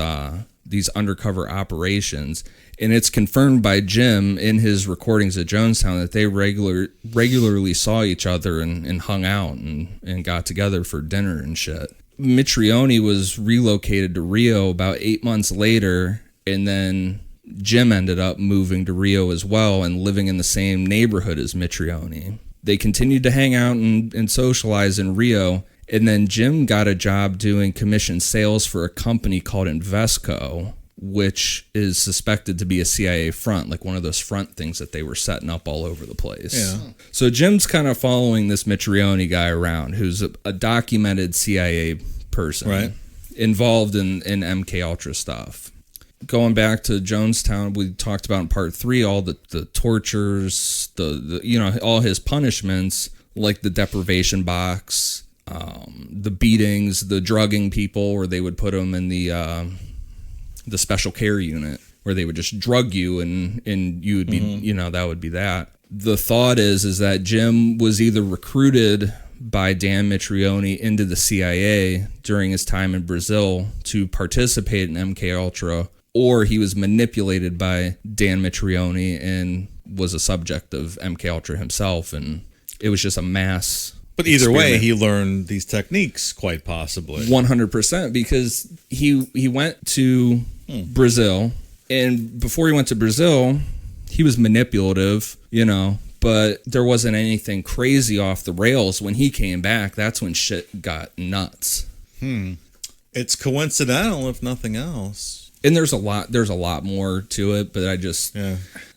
undercover operations. And it's confirmed by Jim in his recordings at Jonestown that they regularly saw each other and hung out and got together for dinner and shit. Mitrione was relocated to Rio about 8 months later, and then Jim ended up moving to Rio as well and living in the same neighborhood as Mitrione. They continued to hang out and socialize in Rio, and then Jim got a job doing commission sales for a company called Invesco, which is suspected to be a CIA front, like one of those front things that they were setting up all over the place. Yeah. So Jim's kind of following this Mitrione guy around, who's a documented CIA person, right, involved in MKUltra stuff. Going back to Jonestown, we talked about in part 3 all the tortures, the all his punishments, like the deprivation box, the beatings, the drugging people, where they would put them in the special care unit, where they would just drug you and you would be, that would be that. The thought is that Jim was either recruited by Dan Mitrione into the CIA during his time in Brazil to participate in MKUltra, or he was manipulated by Dan Mitrione and was a subject of MKUltra himself, and it was just a mass. But either way, he learned these techniques, quite possibly. 100%, because he went to Brazil, and before he went to Brazil, he was manipulative, but there wasn't anything crazy off the rails. When he came back, that's when shit got nuts. It's coincidental, if nothing else. And there's a lot more to it, but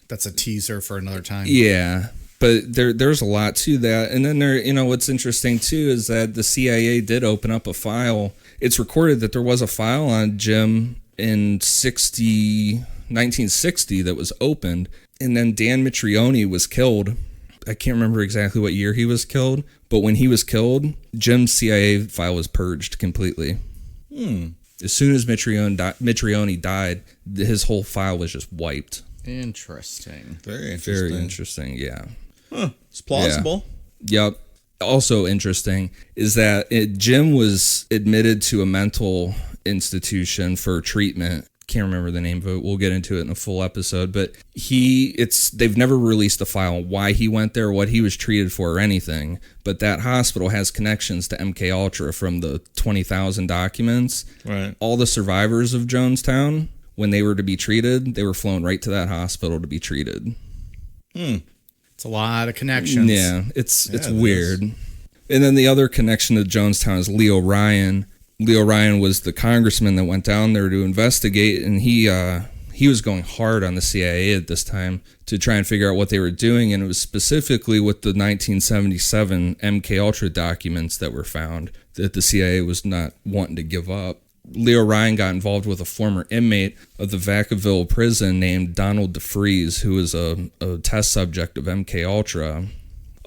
That's a teaser for another time. Yeah. But there's a lot to that. And then what's interesting too is that the CIA did open up a file. It's recorded that there was a file on Jim in 1960 that was opened, and then Dan Mitrione was killed. I can't remember exactly what year he was killed, but when he was killed, Jim's CIA file was purged completely. As soon as Mitrione died, his whole file was just wiped. Interesting. Very interesting. Very interesting, yeah. It's plausible. Yeah. Yep. Also interesting is that Jim was admitted to a mental institution for treatment. Can't remember the name of it. We'll get into it in a full episode. But they've never released a file on why he went there, what he was treated for, or anything. But that hospital has connections to MKUltra from the 20,000 documents. Right. All the survivors of Jonestown, when they were to be treated, they were flown right to that hospital to be treated. It's a lot of connections. Yeah, it's weird. And then the other connection to Jonestown is Leo Ryan. Leo Ryan was the congressman that went down there to investigate, and he was going hard on the CIA at this time to try and figure out what they were doing, and it was specifically with the 1977 MKUltra documents that were found that the CIA was not wanting to give up. Leo Ryan got involved with a former inmate of the Vacaville prison named Donald DeFries, who was a test subject of MKUltra.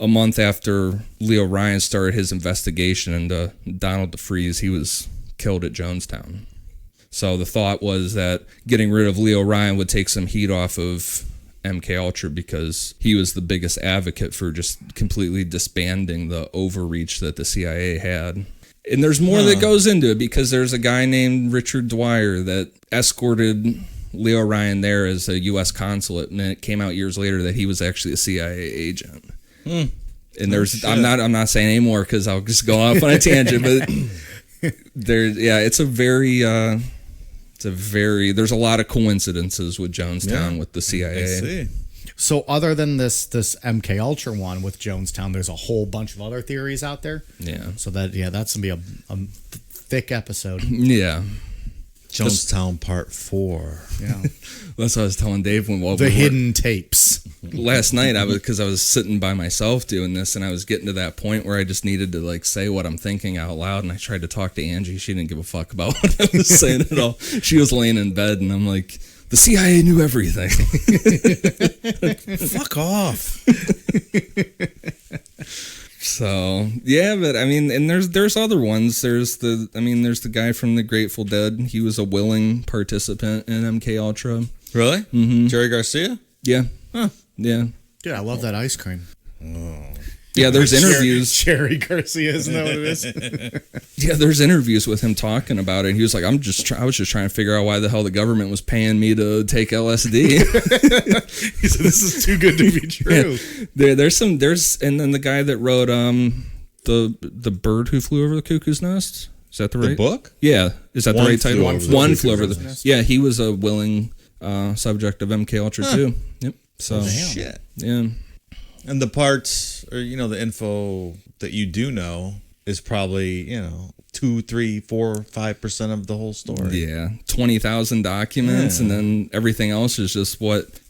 A month after Leo Ryan started his investigation into Donald DeFries, he was killed at Jonestown. So the thought was that getting rid of Leo Ryan would take some heat off of MKUltra, because he was the biggest advocate for just completely disbanding the overreach that the CIA had. And there's more that goes into it, because there's a guy named Richard Dwyer that escorted Leo Ryan there as a U.S. consulate, and then it came out years later that he was actually a CIA agent. And I'm not saying anymore because I'll just go off on a tangent, but it's a very there's a lot of coincidences with Jonestown with the CIA. I see. So other than this MKUltra one with Jonestown, there's a whole bunch of other theories out there. Yeah. So that's gonna be a thick episode. Yeah. Jonestown Part 4. Yeah. That's what I was telling Dave when the hidden tapes. Last night because I was sitting by myself doing this, and I was getting to that point where I just needed to like say what I'm thinking out loud, and I tried to talk to Angie. She didn't give a fuck about what I was saying at all. She was laying in bed, and I'm like, the CIA knew everything. Fuck off. So yeah, but I mean, and there's other ones. There's the guy from the Grateful Dead. He was a willing participant in MKUltra. Really? Mm-hmm. Jerry Garcia? Yeah. Huh. Yeah. Dude, I love that ice cream. Oh. Yeah, there's interviews. Cherry Garcia, isn't that what it is? Yeah, there's interviews with him talking about it. He was like, I was just trying to figure out why the hell the government was paying me to take LSD. He said, this is too good to be true. Yeah. And then the guy that wrote the Bird Who Flew Over the Cuckoo's Nest. Is that the right book? Yeah, is that the right title? One Flew Over the Nest. Yeah, he was a willing subject of MKUltra too. Yep. So shit. Yeah. And the parts, or the info that you do know is probably 2, 3, 4, 5% of the whole story. Yeah, 20,000 documents, and then everything else is just what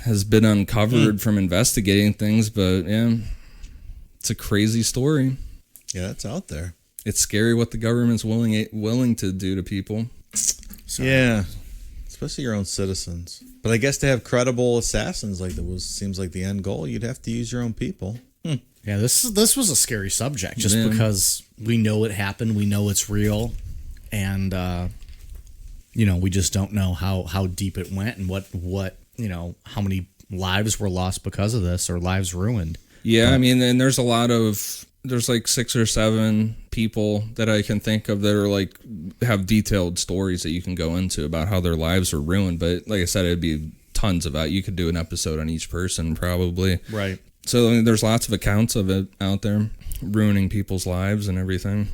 has been uncovered from investigating things. But yeah, it's a crazy story. Yeah, it's out there. It's scary what the government's willing to do to people. Yeah, especially your own citizens. But I guess to have credible assassins seems like the end goal. You'd have to use your own people. Yeah, this was a scary subject just because we know it happened, we know it's real, and we just don't know how deep it went and what how many lives were lost because of this or lives ruined. Yeah, I mean, and there's like 6 or 7 people that I can think of that are like have detailed stories that you can go into about how their lives are ruined. But like I said, it'd be tons about. You could do an episode on each person probably. Right. So I mean, there's lots of accounts of it out there, ruining people's lives and everything.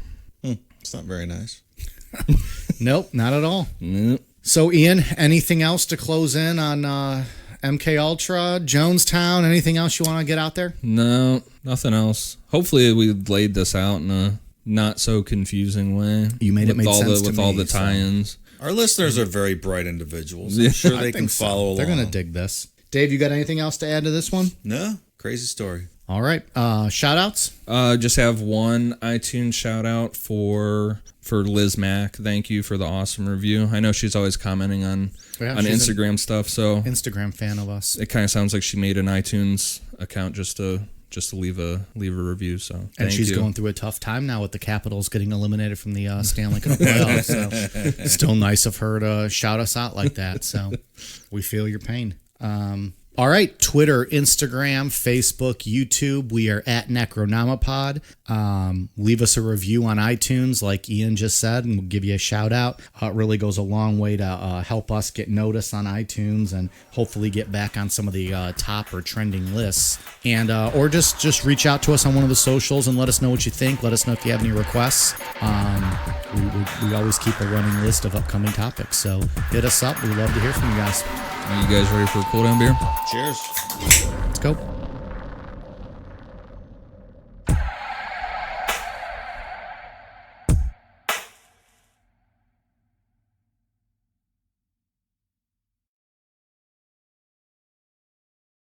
It's not very nice. Nope, not at all. Nope. So Ian, anything else to close in on MKUltra, Jonestown? Anything else you want to get out there? No, nothing else. Hopefully we laid this out in a not so confusing way. You made it make sense with all the tie-ins. Our listeners are very bright individuals. I'm sure they can follow along. They're going to dig this. Dave, you got anything else to add to this one? No, crazy story. All right. Shout outs? Just have one iTunes shout out for Liz Mack. Thank you for the awesome review. I know she's always commenting on Instagram stuff. So Instagram fan of us. It kind of sounds like she made an iTunes account just to leave a review. So and she's going through a tough time now with the Capitals getting eliminated from the Stanley Cup playoffs. So still nice of her to shout us out like that. So we feel your pain. All right, Twitter, Instagram, Facebook, YouTube. We are at Necronomipod. Leave us a review on iTunes, like Ian just said, and we'll give you a shout out. It really goes a long way to help us get noticed on iTunes and hopefully get back on some of the top or trending lists. And or just reach out to us on one of the socials and let us know what you think. Let us know if you have any requests. We always keep a running list of upcoming topics, so hit us up. We'd love to hear from you guys. Are you guys ready for a cool down beer? Cheers. Let's go.